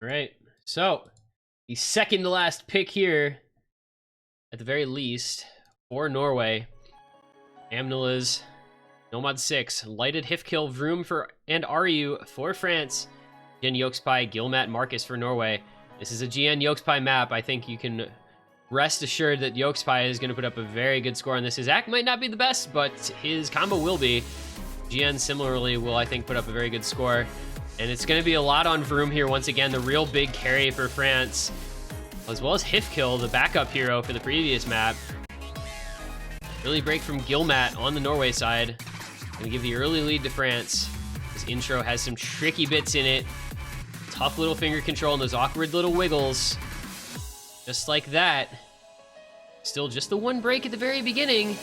S1: All right, so the second to last pick here, at the very least, for Norway. Amnaliz, Nomad 6, Lighted Hifkill, Vroom for and Ryu for France, GN Yokespie, Gilmat, Marcus for Norway. This is a GN Yokespie map. I think you can rest assured that Yokespie is going to put up a very good score on this. His act might not be the best, but his combo will be. GN similarly will, I think, put up a very good score. And it's going to be a lot on Vroom here once again, the real big carry for France, as well as Hifkill, the backup hero for the previous map. Early break from Gilmat on the Norway side. Going to give the early lead to France. This intro has some tricky bits in it. Tough little finger control and those awkward little wiggles. Just like that. Still just the 1 break at the very beginning.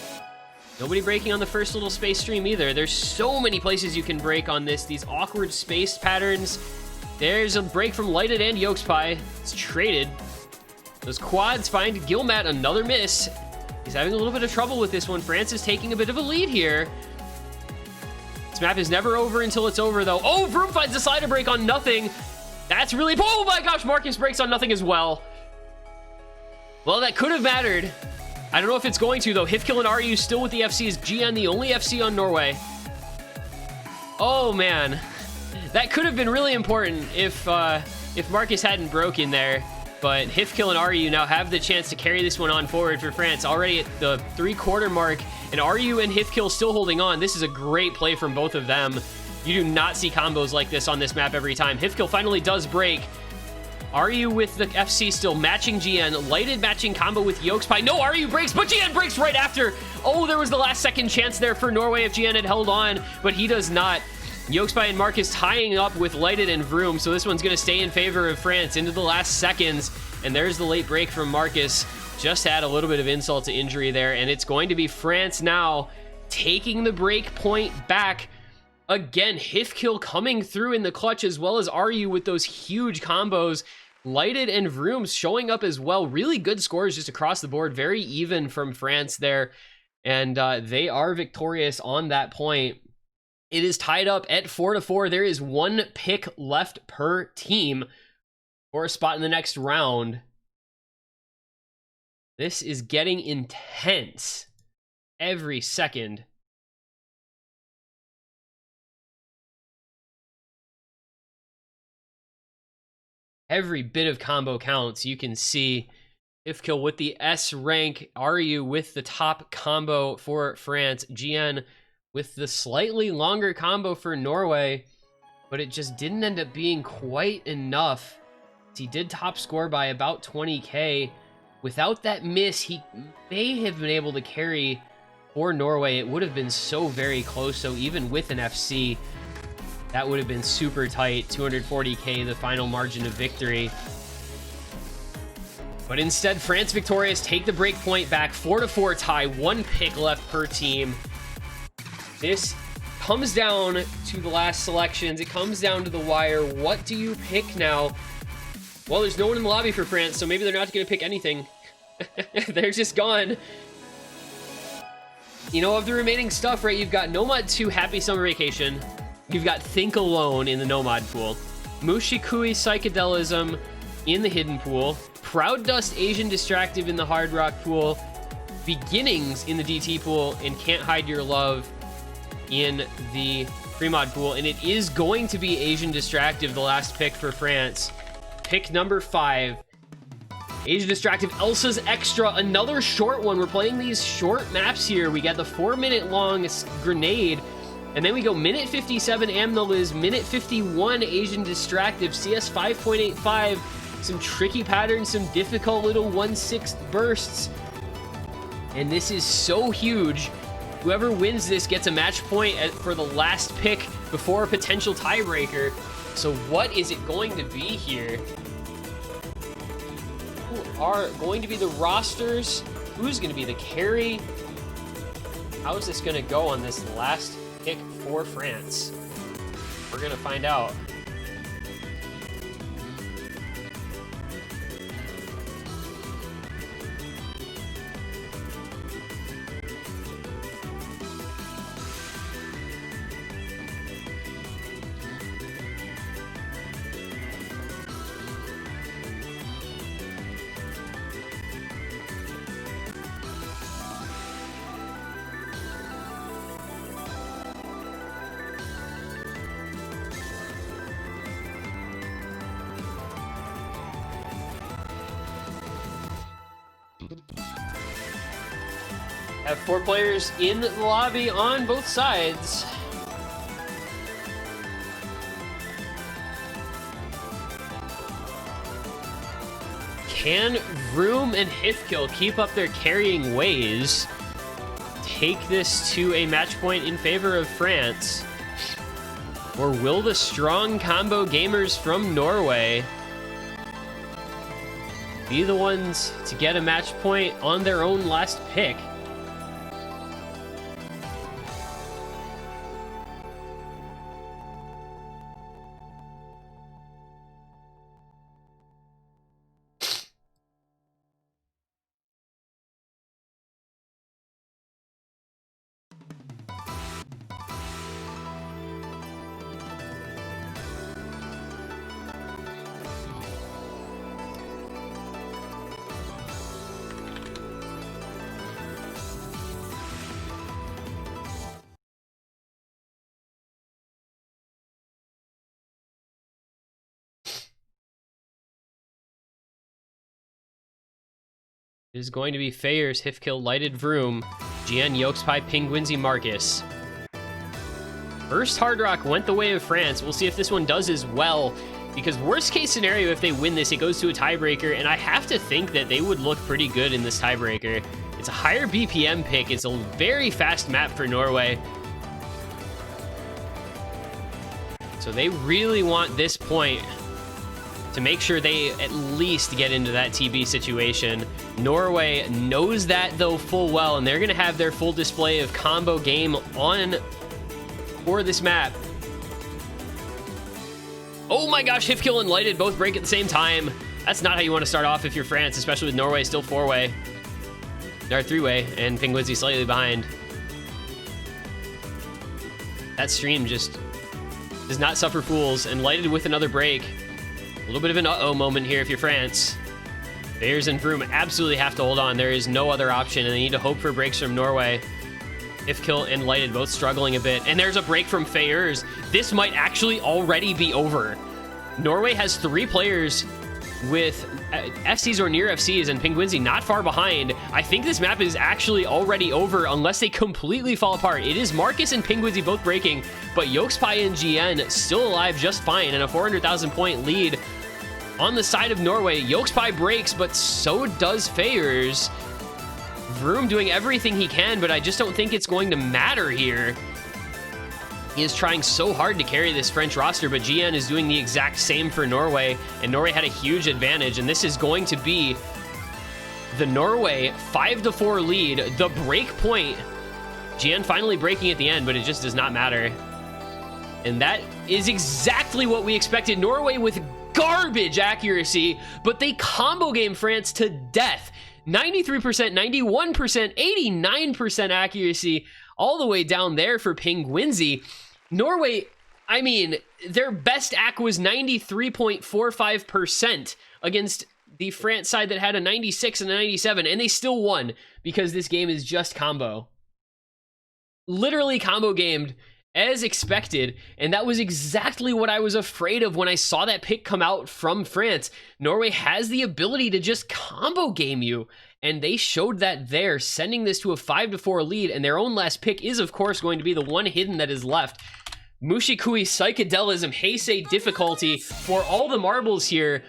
S1: Nobody breaking on the first little space stream either. There's so many places you can break on this. These awkward spaced patterns. There's a break from Lighted and Yokespie. It's traded. Those quads find Gilmat, another miss. He's having a little bit of trouble with this one. France is taking a bit of a lead here. This map is never over until it's over, though. Oh, Vroom finds the slider break on nothing. That's really... Oh my gosh, Marcus breaks on nothing as well. Well, that could have mattered. I don't know if it's going to, though. Hifkill and Ryu still with the FCs. GN, the only FC on Norway. Oh, man. That could have been really important if Marcus hadn't broken there. But Hifkill and Ryu now have the chance to carry this one on forward for France. Already at the 3/4 mark, and Ryu and Hifkill still holding on. This is a great play from both of them. You do not see combos like this on this map every time. Hifkill finally does break. Ryu with the FC still matching GN. Lighted matching combo with Yokespie. No, Ryu breaks, but GN breaks right after. Oh, there was the last second chance there for Norway if GN had held on, but he does not. Yokespie and Marcus tying up with Lighted and Vroom, so this one's going to stay in favor of France into the last seconds. And there's the late break from Marcus. Just had a little bit of insult to injury there, and it's going to be France now taking the break point back. Again, Hifkill coming through in the clutch, as well as RU with those huge combos. Lighted and Vroom showing up as well. Really good scores just across the board. Very even from France there. And they are victorious on that point. It is tied up at 4-4. There is one pick left per team for a spot in the next round. This is getting intense every second. Every bit of combo counts. You can see Hifkill with the S rank, RU with the top combo for France, GN with the slightly longer combo for Norway, but it just didn't end up being quite enough. He did top score by about 20k. Without that miss, he may have been able to carry for Norway. It would have been so very close, so even with an FC, that would have been super tight. 240k, the final margin of victory. But instead, France victorious, take the break point back. 4-4 tie, one pick left per team. This comes down to the last selections. It comes down to the wire. What do you pick now? Well, there's no one in the lobby for France, so maybe they're not going to pick anything. They're just gone. You know, of the remaining stuff, right, you've got Nomad 2, Happy Summer Vacation. You've got Think Alone in the Nomad pool. Mushikui Psychedelism in the Hidden pool. Proud Dust Asian Distractive in the Hard Rock pool. Beginnings in the DT pool. And Can't Hide Your Love in the Premod pool. And it is going to be Asian Distractive, the last pick for France. Pick number 5. Asian Distractive, Elsa's Extra, another short one. We're playing these short maps here. We got the 4-minute long Grenade, and then we go minute 57 Amnaliz, minute 51 Asian Distractive, CS 5.85, some tricky patterns, some difficult little 1/6 bursts. And this is so huge. Whoever wins this gets a match point for the last pick before a potential tiebreaker. So what is it going to be here? Who are going to be the rosters? Who's going to be the carry? How is this going to go on this last pick for France? We're going to find out. Have 4 players in the lobby on both sides. Can Vroom and Hifkill keep up their carrying ways? Take this to a match point in favor of France? Or will the strong combo gamers from Norway be the ones to get a match point on their own last pick? It is going to be Fayers, Hifkill, Lighted Vroom, GN, Yokespie, Penguinsy, Marcus. First Hard Rock went the way of France. We'll see if this one does as well, because worst case scenario, if they win this, it goes to a tiebreaker, and I have to think that they would look pretty good in this tiebreaker. It's a higher BPM pick. It's a very fast map for Norway. So they really want this point to make sure they at least get into that TB situation. Norway knows that, though, full well, and they're going to have their full display of combo game on for this map. Oh my gosh, Hifkill and Lighted both break at the same time. That's not how you want to start off if you're France, especially with Norway still 4-way. They're 3-way, and Penguinzy slightly behind. That stream just does not suffer fools, and Lighted with another break. A little bit of an uh-oh moment here if you're France. Bears and Vroom absolutely have to hold on. There is no other option, and they need to hope for breaks from Norway. Hifkill and Lighted both struggling a bit, and there's a break from Fayers. This might actually already be over. Norway has 3 players with FCs or near FCs, and Penguinzy not far behind. I think this map is actually already over unless they completely fall apart. It is Marcus and Penguinzy both breaking, but Yokespy and GN still alive just fine, and a 400,000 point lead on the side of Norway. Yokespy breaks, but so does Fayers. Vroom doing everything he can, but I just don't think it's going to matter here. He is trying so hard to carry this French roster, but GN is doing the exact same for Norway, and Norway had a huge advantage, and this is going to be the Norway 5-4 lead, the break point. GN finally breaking at the end, but it just does not matter. And that is exactly what we expected. Norway with garbage accuracy, but they combo game France to death. 93%, 91%, 89% accuracy, all the way down there for Penguinzy. Norway, I mean, their best ac was 93.45% against the France side that had a 96 and a 97, and they still won because this game is just combo. Literally combo gamed as expected, and that was exactly what I was afraid of when I saw that pick come out from France. Norway has the ability to just combo game you, and they showed that there, sending this to a 5-4 lead, and their own last pick is, of course, going to be the one hidden that is left. Mushikui, Psychedelism, Heisei difficulty for all the marbles here.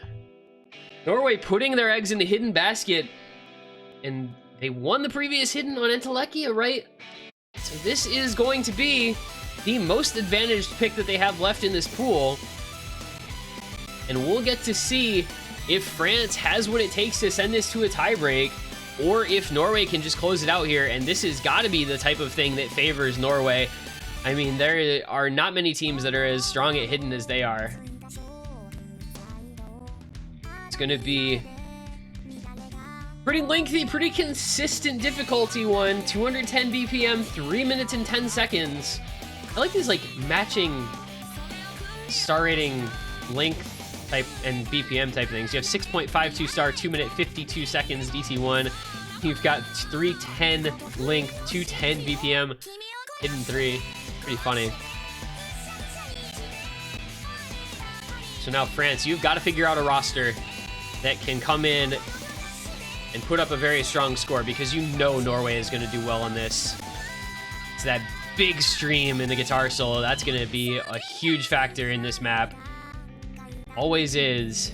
S1: Norway putting their eggs in the hidden basket, and they won the previous hidden on Entelekia, right? So this is going to be the most advantaged pick that they have left in this pool. And we'll get to see if France has what it takes to send this to a tiebreak, or if Norway can just close it out here. And this has got to be the type of thing that favors Norway. I mean, there are not many teams that are as strong at hidden as they are. It's going to be pretty lengthy, pretty consistent difficulty one. 210 BPM, 3 minutes and 10 seconds. I like these like matching star rating length type and BPM type things. You have 6.52 star, 2 minute 52 seconds DT1. You've got 310 length, 210 BPM, hidden 3. Pretty funny. So now France, you've got to figure out a roster that can come in and put up a very strong score, because you know Norway is going to do well on this. It's that big stream in the guitar solo. That's going to be a huge factor in this map. Always is.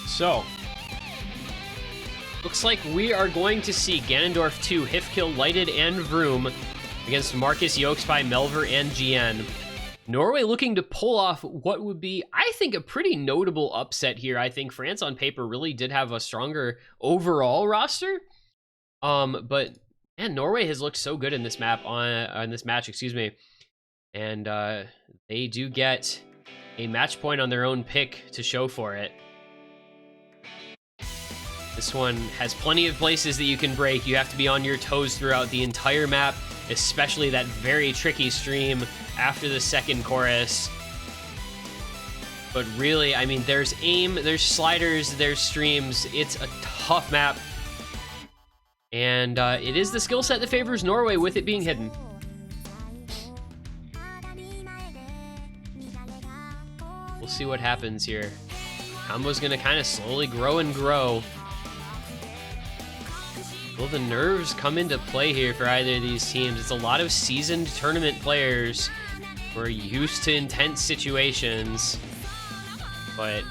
S1: So, looks like we are going to see Ganondorf 2, Hifkill, Lighted, and Vroom against Marcus, Yokespy, Melver, and GN. Norway looking to pull off what would be, I think, a pretty notable upset here. I think France on paper really did have a stronger overall roster. But man, Norway has looked so good in this map on this match, excuse me. And they do get a match point on their own pick to show for it. This one has plenty of places that you can break. You have to be on your toes throughout the entire map, especially that very tricky stream after the second chorus. But really, I mean, there's aim, there's sliders, there's streams. It's a tough map. And it is the skill set that favors Norway with it being hidden. We'll see what happens here. Combo's gonna kind of slowly grow and grow. Will the nerves come into play here for either of these teams? It's a lot of seasoned tournament players who are used to intense situations, but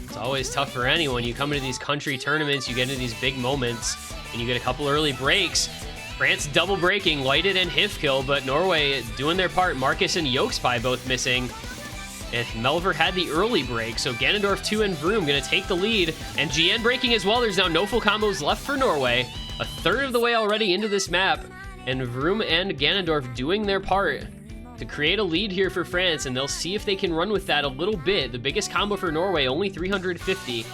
S1: it's always tough for anyone. You come into these country tournaments, you get into these big moments, and you get a couple early breaks. France double breaking, Lighted and Hifkill, but Norway doing their part. Marcus and Yolkspy both missing. And Melver had the early break, so Ganondorf 2 and Vroom gonna take the lead. And GN breaking as well. There's now no full combos left for Norway. A third of the way already into this map. And Vroom and Ganondorf doing their part to create a lead here for France, and they'll see if they can run with that a little bit. The biggest combo for Norway, only 350.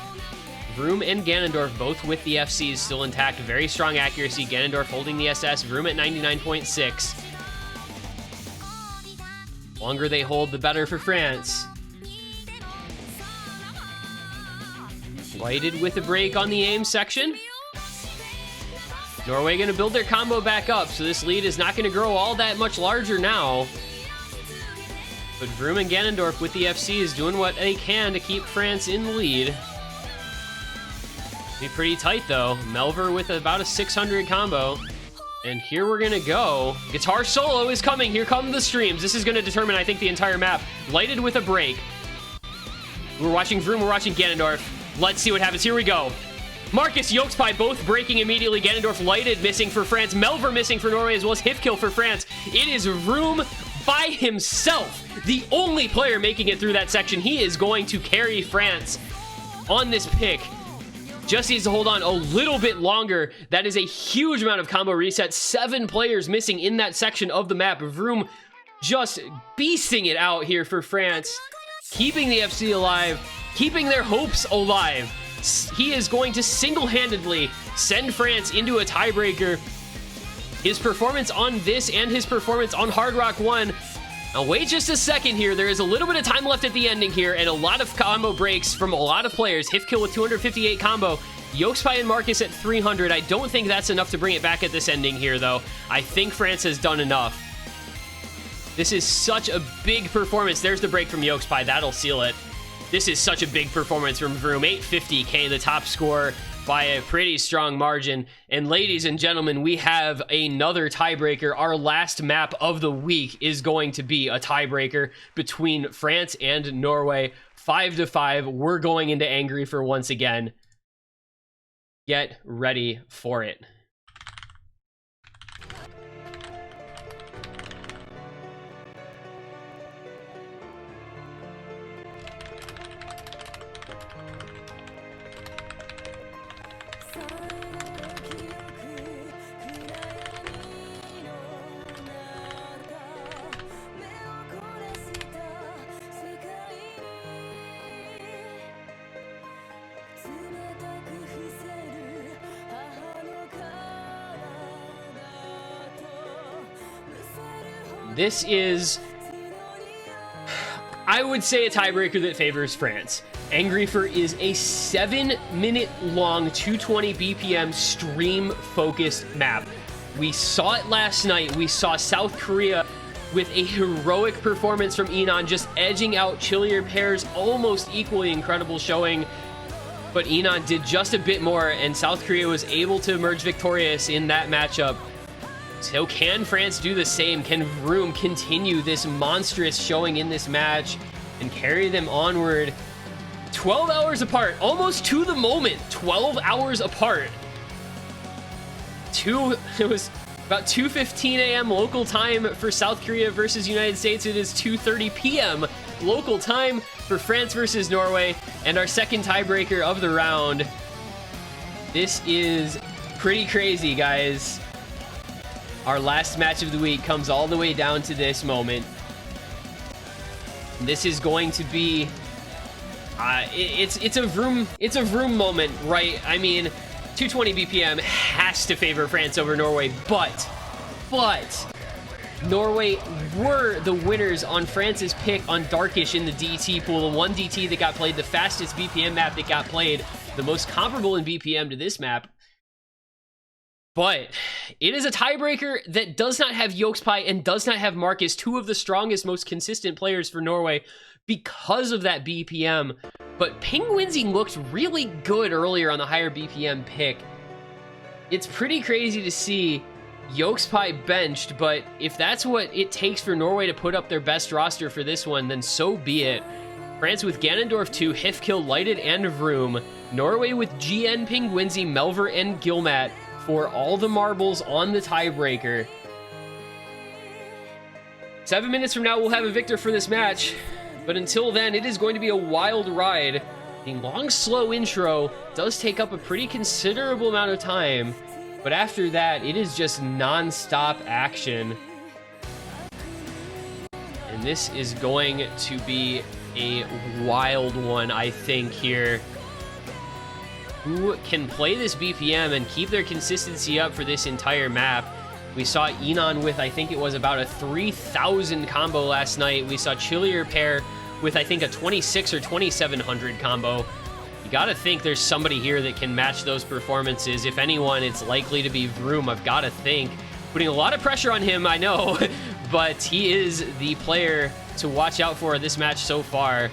S1: Vroom and Ganondorf both with the FCs still intact. Very strong accuracy. Ganondorf holding the SS. Vroom at 99.6. Longer they hold, the better for France. Lighted with a break on the aim section. Norway gonna build their combo back up, so this lead is not gonna grow all that much larger now. But Vroom and Ganondorf with the FCs doing what they can to keep France in the lead. Be pretty tight though. Melver with about a 600 combo. And here we're gonna go. Guitar solo is coming. Here come the streams. This is gonna determine, I think, the entire map. Lighted with a break. We're watching Vroom, we're watching Ganondorf. Let's see what happens. Here we go. Marcus, Yolkspy both breaking immediately. Ganondorf Lighted missing for France. Melver missing for Norway, as well as Hifkill for France. It is Vroom by himself, the only player making it through that section. He is going to carry France on this pick. Just needs to hold on a little bit longer. That is a huge amount of combo resets. 7 players missing in that section of the map. Vroom just beasting it out here for France, keeping the FC alive, keeping their hopes alive. He is going to single-handedly send France into a tiebreaker. His performance on this and his performance on Hard Rock 1. Now wait just a second here. There is a little bit of time left at the ending here, and a lot of combo breaks from a lot of players. Hifkill with 258 combo. Yolkspy and Marcus at 300. I don't think that's enough to bring it back at this ending here, though. I think France has done enough. This is such a big performance. There's the break from Yolkspy. That'll seal it. This is such a big performance from Vroom. 850k, the top score by a pretty strong margin. And ladies and gentlemen, we have another tiebreaker. Our last map of the week is going to be a tiebreaker between France and Norway. 5-5. We're going into Angry for once again. Get ready for it. This is, I would say, a tiebreaker that favors France. Angryfer is a 7-minute long 220 BPM stream-focused map. We saw it last night. We saw South Korea with a heroic performance from Enon, just edging out chillier pairs, almost equally incredible showing. But Enon did just a bit more, and South Korea was able to emerge victorious in that matchup. So can France do the same? Can Vroom continue this monstrous showing in this match and carry them onward? 12 hours apart, almost to the moment, 12 hours apart. It was about 2:15 a.m. local time for South Korea versus United States. It is 2:30 p.m. local time for France versus Norway, and our second tiebreaker of the round. This is pretty crazy, guys. Our last match of the week comes all the way down to this moment. This is going to be it's a Vroom moment, right? I mean, 220 BPM has to favor France over Norway, but Norway were the winners on France's pick on Darkish in the DT pool, the one DT that got played, the fastest BPM map that got played, the most comparable in BPM to this map. But it is a tiebreaker that does not have Yokespie and does not have Marcus, two of the strongest, most consistent players for Norway because of that BPM. But Penguinsy looked really good earlier on the higher BPM pick. It's pretty crazy to see Yokespie benched, but if that's what it takes for Norway to put up their best roster for this one, then so be it. France with Ganondorf 2, Hifkill, Lighted, and Vroom. Norway with GN, Penguinsy, Melver, and Gilmat for all the marbles on the tiebreaker. 7 minutes from now, we'll have a victor for this match. But until then, it is going to be a wild ride. The long, slow intro does take up a pretty considerable amount of time. But after that, it is just non-stop action. And this is going to be a wild one, I think, here. Who can play this BPM and keep their consistency up for this entire map? We saw Enon with, I think it was about a 3,000 combo last night. We saw Chillier pair with, I think, a 26 or 2,700 combo. You gotta think there's somebody here that can match those performances. If anyone, it's likely to be Vroom, I've gotta think. Putting a lot of pressure on him, I know, but he is the player to watch out for this match so far.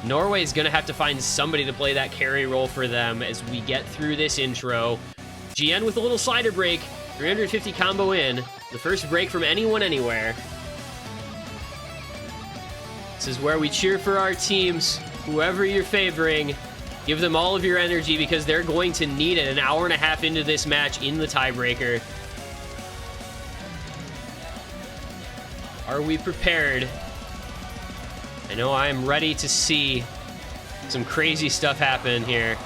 S1: Norway's gonna have to find somebody to play that carry role for them as we get through this intro. GN with a little slider break, 350 combo in. The first break from anyone, anywhere. This is where we cheer for our teams. Whoever you're favoring, give them all of your energy because they're going to need it an hour and a half into this match in the tiebreaker. Are we prepared? I know I'm ready to see some crazy stuff happen here.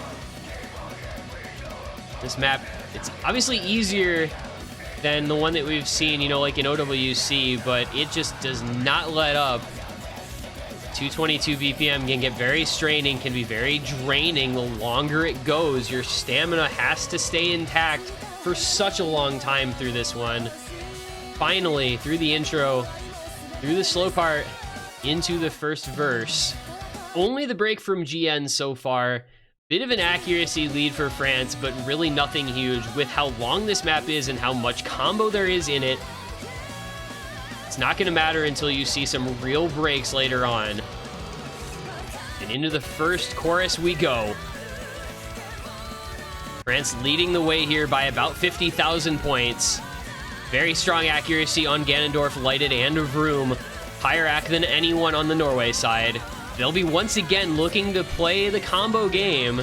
S1: This map, it's obviously easier than the one that we've seen, you know, like in OWC, but it just does not let up. 222 BPM can get very straining, can be very draining the longer it goes. Your stamina has to stay intact for such a long time through this one. Finally, through the intro, through the slow part, into the first verse. Only the break from GN so far. Bit of an accuracy lead for France, but really nothing huge. With how long this map is and how much combo there is in it, it's not going to matter until you see some real breaks later on. And into the first chorus we go. France leading the way here by about 50,000 points. Very strong accuracy on Ganondorf, Lighted, and Vroom. Higher AC than anyone on the Norway side. They'll be once again looking to play the combo game.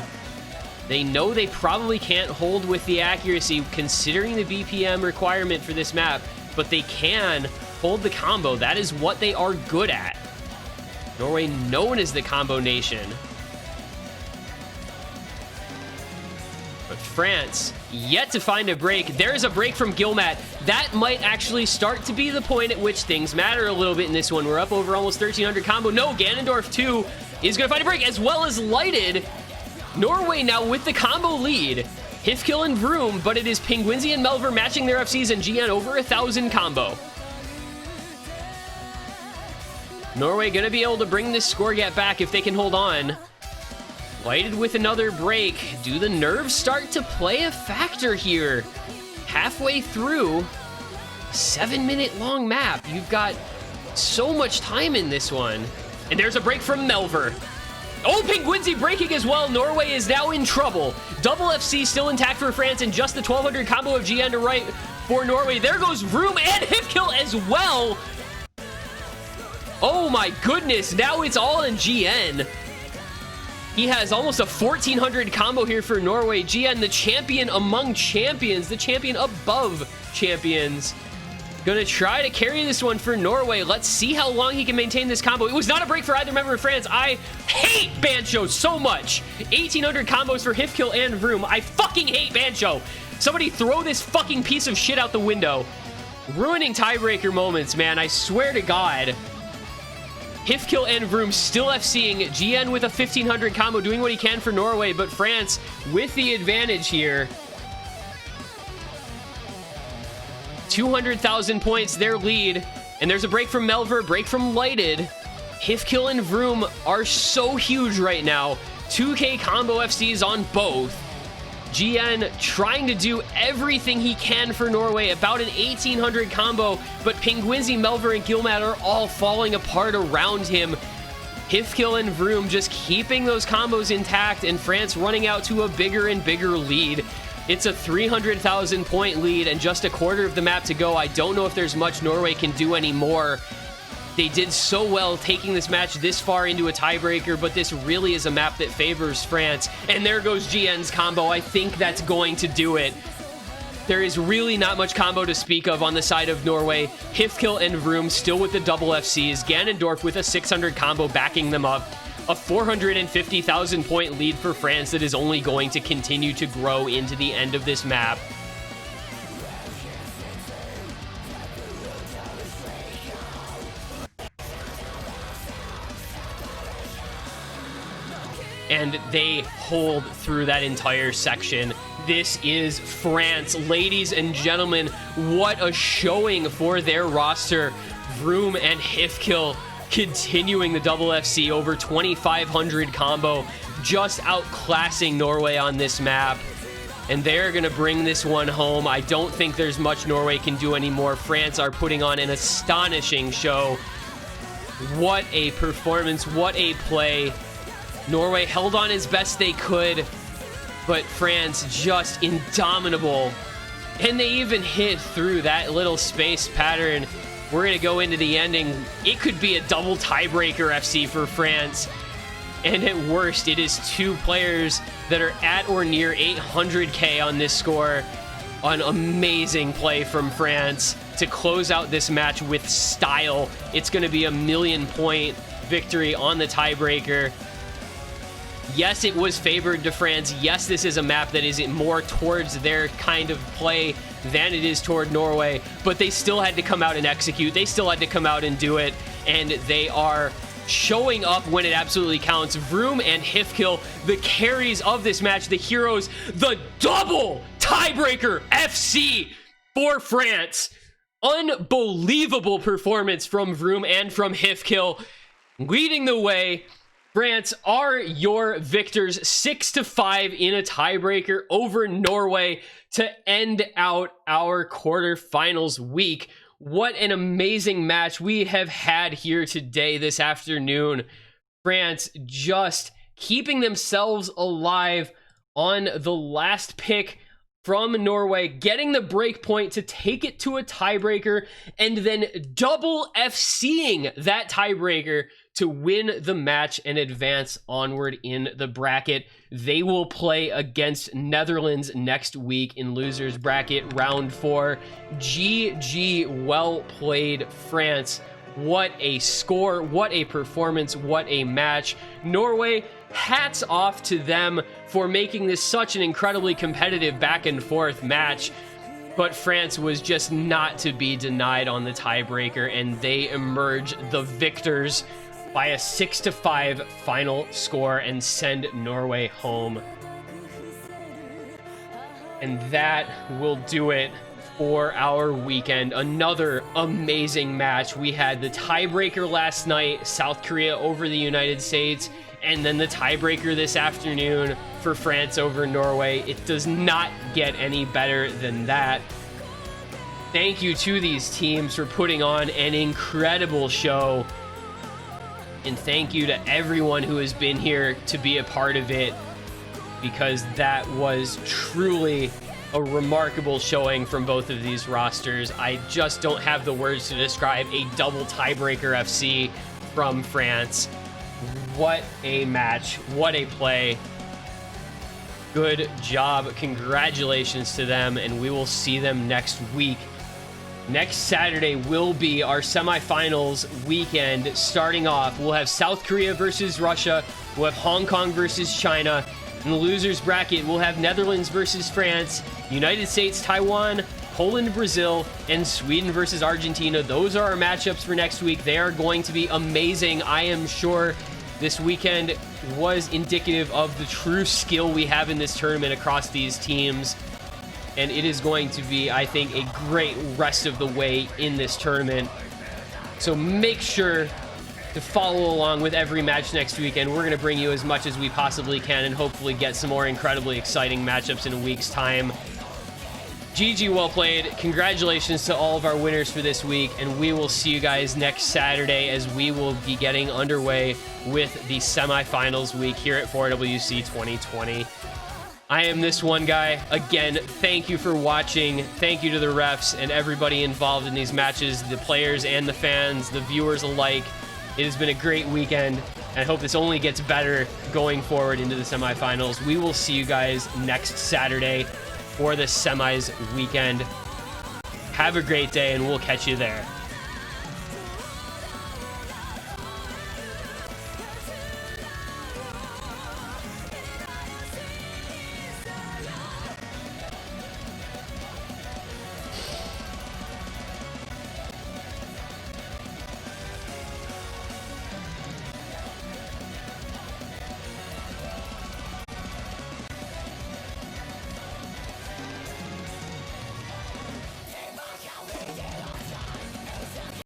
S1: They know they probably can't hold with the accuracy considering the BPM requirement for this map, but they can hold the combo. That is what they are good at. Norway known as the combo nation. But France yet to find a break. There's a break from Gilmat. That might actually start to be the point at which things matter a little bit in this one. We're up over almost 1,300 combo. No, Ganondorf 2 is going to find a break, as well as Lighted. Norway now with the combo lead. Hifkill and Vroom, but it is Penguinsy and Melver matching their FCs, and GN over 1,000 combo. Norway going to be able to bring this score gap back if they can hold on. Lighted with another break. Do the nerves start to play a factor here? Halfway through a 7-minute long map. You've got so much time in this one. And there's a break from Melver. Oh, Penguinsy breaking as well. Norway is now in trouble. Double FC still intact for France, and just the 1,200 combo of GN to right for Norway. There goes Vroom and Hifkill as well. Oh my goodness, now it's all in GN. He has almost a 1,400 combo here for Norway. GN, the champion among champions, the champion above champions. Gonna try to carry this one for Norway. Let's see how long he can maintain this combo. It was not a break for either member of France. I hate Bancho so much. 1,800 combos for Hifkill and Vroom. I fucking hate Bancho. Somebody throw this fucking piece of shit out the window. Ruining tiebreaker moments, man. I swear to God. Hifkill and Vroom still FCing. GN with a 1,500 combo, doing what he can for Norway, but France with the advantage here. 200,000 points, their lead. And there's a break from Melver, break from Lighted. Hifkill and Vroom are so huge right now. 2K combo FCs on both. GN trying to do everything he can for Norway, about an 1800 combo, but Penguinzi, Melver, and Gilmat are all falling apart around him. Hifkill and Vroom just keeping those combos intact, and France running out to a bigger and bigger lead. It's a 300,000 point lead and just a quarter of the map to go. I don't know if there's much Norway can do anymore. They did so well taking this match this far into a tiebreaker, but this really is a map that favors France. And there goes GN's combo. I think that's going to do it. There is really not much combo to speak of on the side of Norway. Hifkill and Vroom still with the double FCs. Ganondorf with a 600 combo backing them up. A 450,000 point lead for France that is only going to continue to grow into the end of this map. And they hold through that entire section. This is France. Ladies and gentlemen, what a showing for their roster. Vroom and Hifkill continuing the double FC over 2,500 combo, just outclassing Norway on this map. And they're going to bring this one home. I don't think there's much Norway can do anymore. France are putting on an astonishing show. What a performance, what a play. Norway held on as best they could, but France just indomitable. And they even hit through that little space pattern. We're going to go into the ending. It could be a double tiebreaker FC for France. And at worst, it is two players that are at or near 800k on this score. An amazing play from France to close out this match with style. It's going to be a 1,000,000 point victory on the tiebreaker. Yes, it was favored to France. Yes, this is a map that is more towards their kind of play than it is toward Norway, but they still had to come out and execute. They still had to come out and do it, and they are showing up when it absolutely counts. Vroom and Hifkill, the carries of this match, the heroes, the double tiebreaker FC for France. Unbelievable performance from Vroom and from Hifkill, leading the way. France are your victors, 6-5 in a tiebreaker over Norway to end out our quarterfinals week. What an amazing match we have had here today, this afternoon. France just keeping themselves alive on the last pick from Norway, getting the break point to take it to a tiebreaker, and then double FCing that tiebreaker to win the match and advance onward in the bracket. They will play against Netherlands next week in losers bracket round 4. GG, well played, France. What a score, what a performance, what a match. Norway, hats off to them for making this such an incredibly competitive back and forth match. But France was just not to be denied on the tiebreaker, and they emerge the victors by a 6-5 final score and send Norway home. And that will do it for our weekend. Another amazing match. We had the tiebreaker last night, South Korea over the United States, and then the tiebreaker this afternoon for France over Norway. It does not get any better than that. Thank you to these teams for putting on an incredible show. And thank you to everyone who has been here to be a part of it, because that was truly a remarkable showing from both of these rosters. I just don't have the words to describe a double tiebreaker FC from France. What a match. What a play. Good job. Congratulations to them, and we will see them next week. Next Saturday will be our semifinals weekend. Starting off, we'll have South Korea versus Russia. We'll have Hong Kong versus China. In the losers bracket, we'll have Netherlands versus France, United States, Taiwan, Poland, Brazil, and Sweden versus Argentina. Those are our matchups for next week. They are going to be amazing. I am sure this weekend was indicative of the true skill we have in this tournament across these teams. And it is going to be, I think, a great rest of the way in this tournament. So make sure to follow along with every match next weekend. We're going to bring you as much as we possibly can and hopefully get some more incredibly exciting matchups in a week's time. GG, well played. Congratulations to all of our winners for this week, and we will see you guys next Saturday as we will be getting underway with the semifinals week here at 4WC 2020. I am this one guy. Again, thank you for watching. Thank you to the refs and everybody involved in these matches, the players and the fans, the viewers alike. It has been a great weekend, and I hope this only gets better going forward into the semifinals. We will see you guys next Saturday for the semis weekend. Have a great day, and we'll catch you there.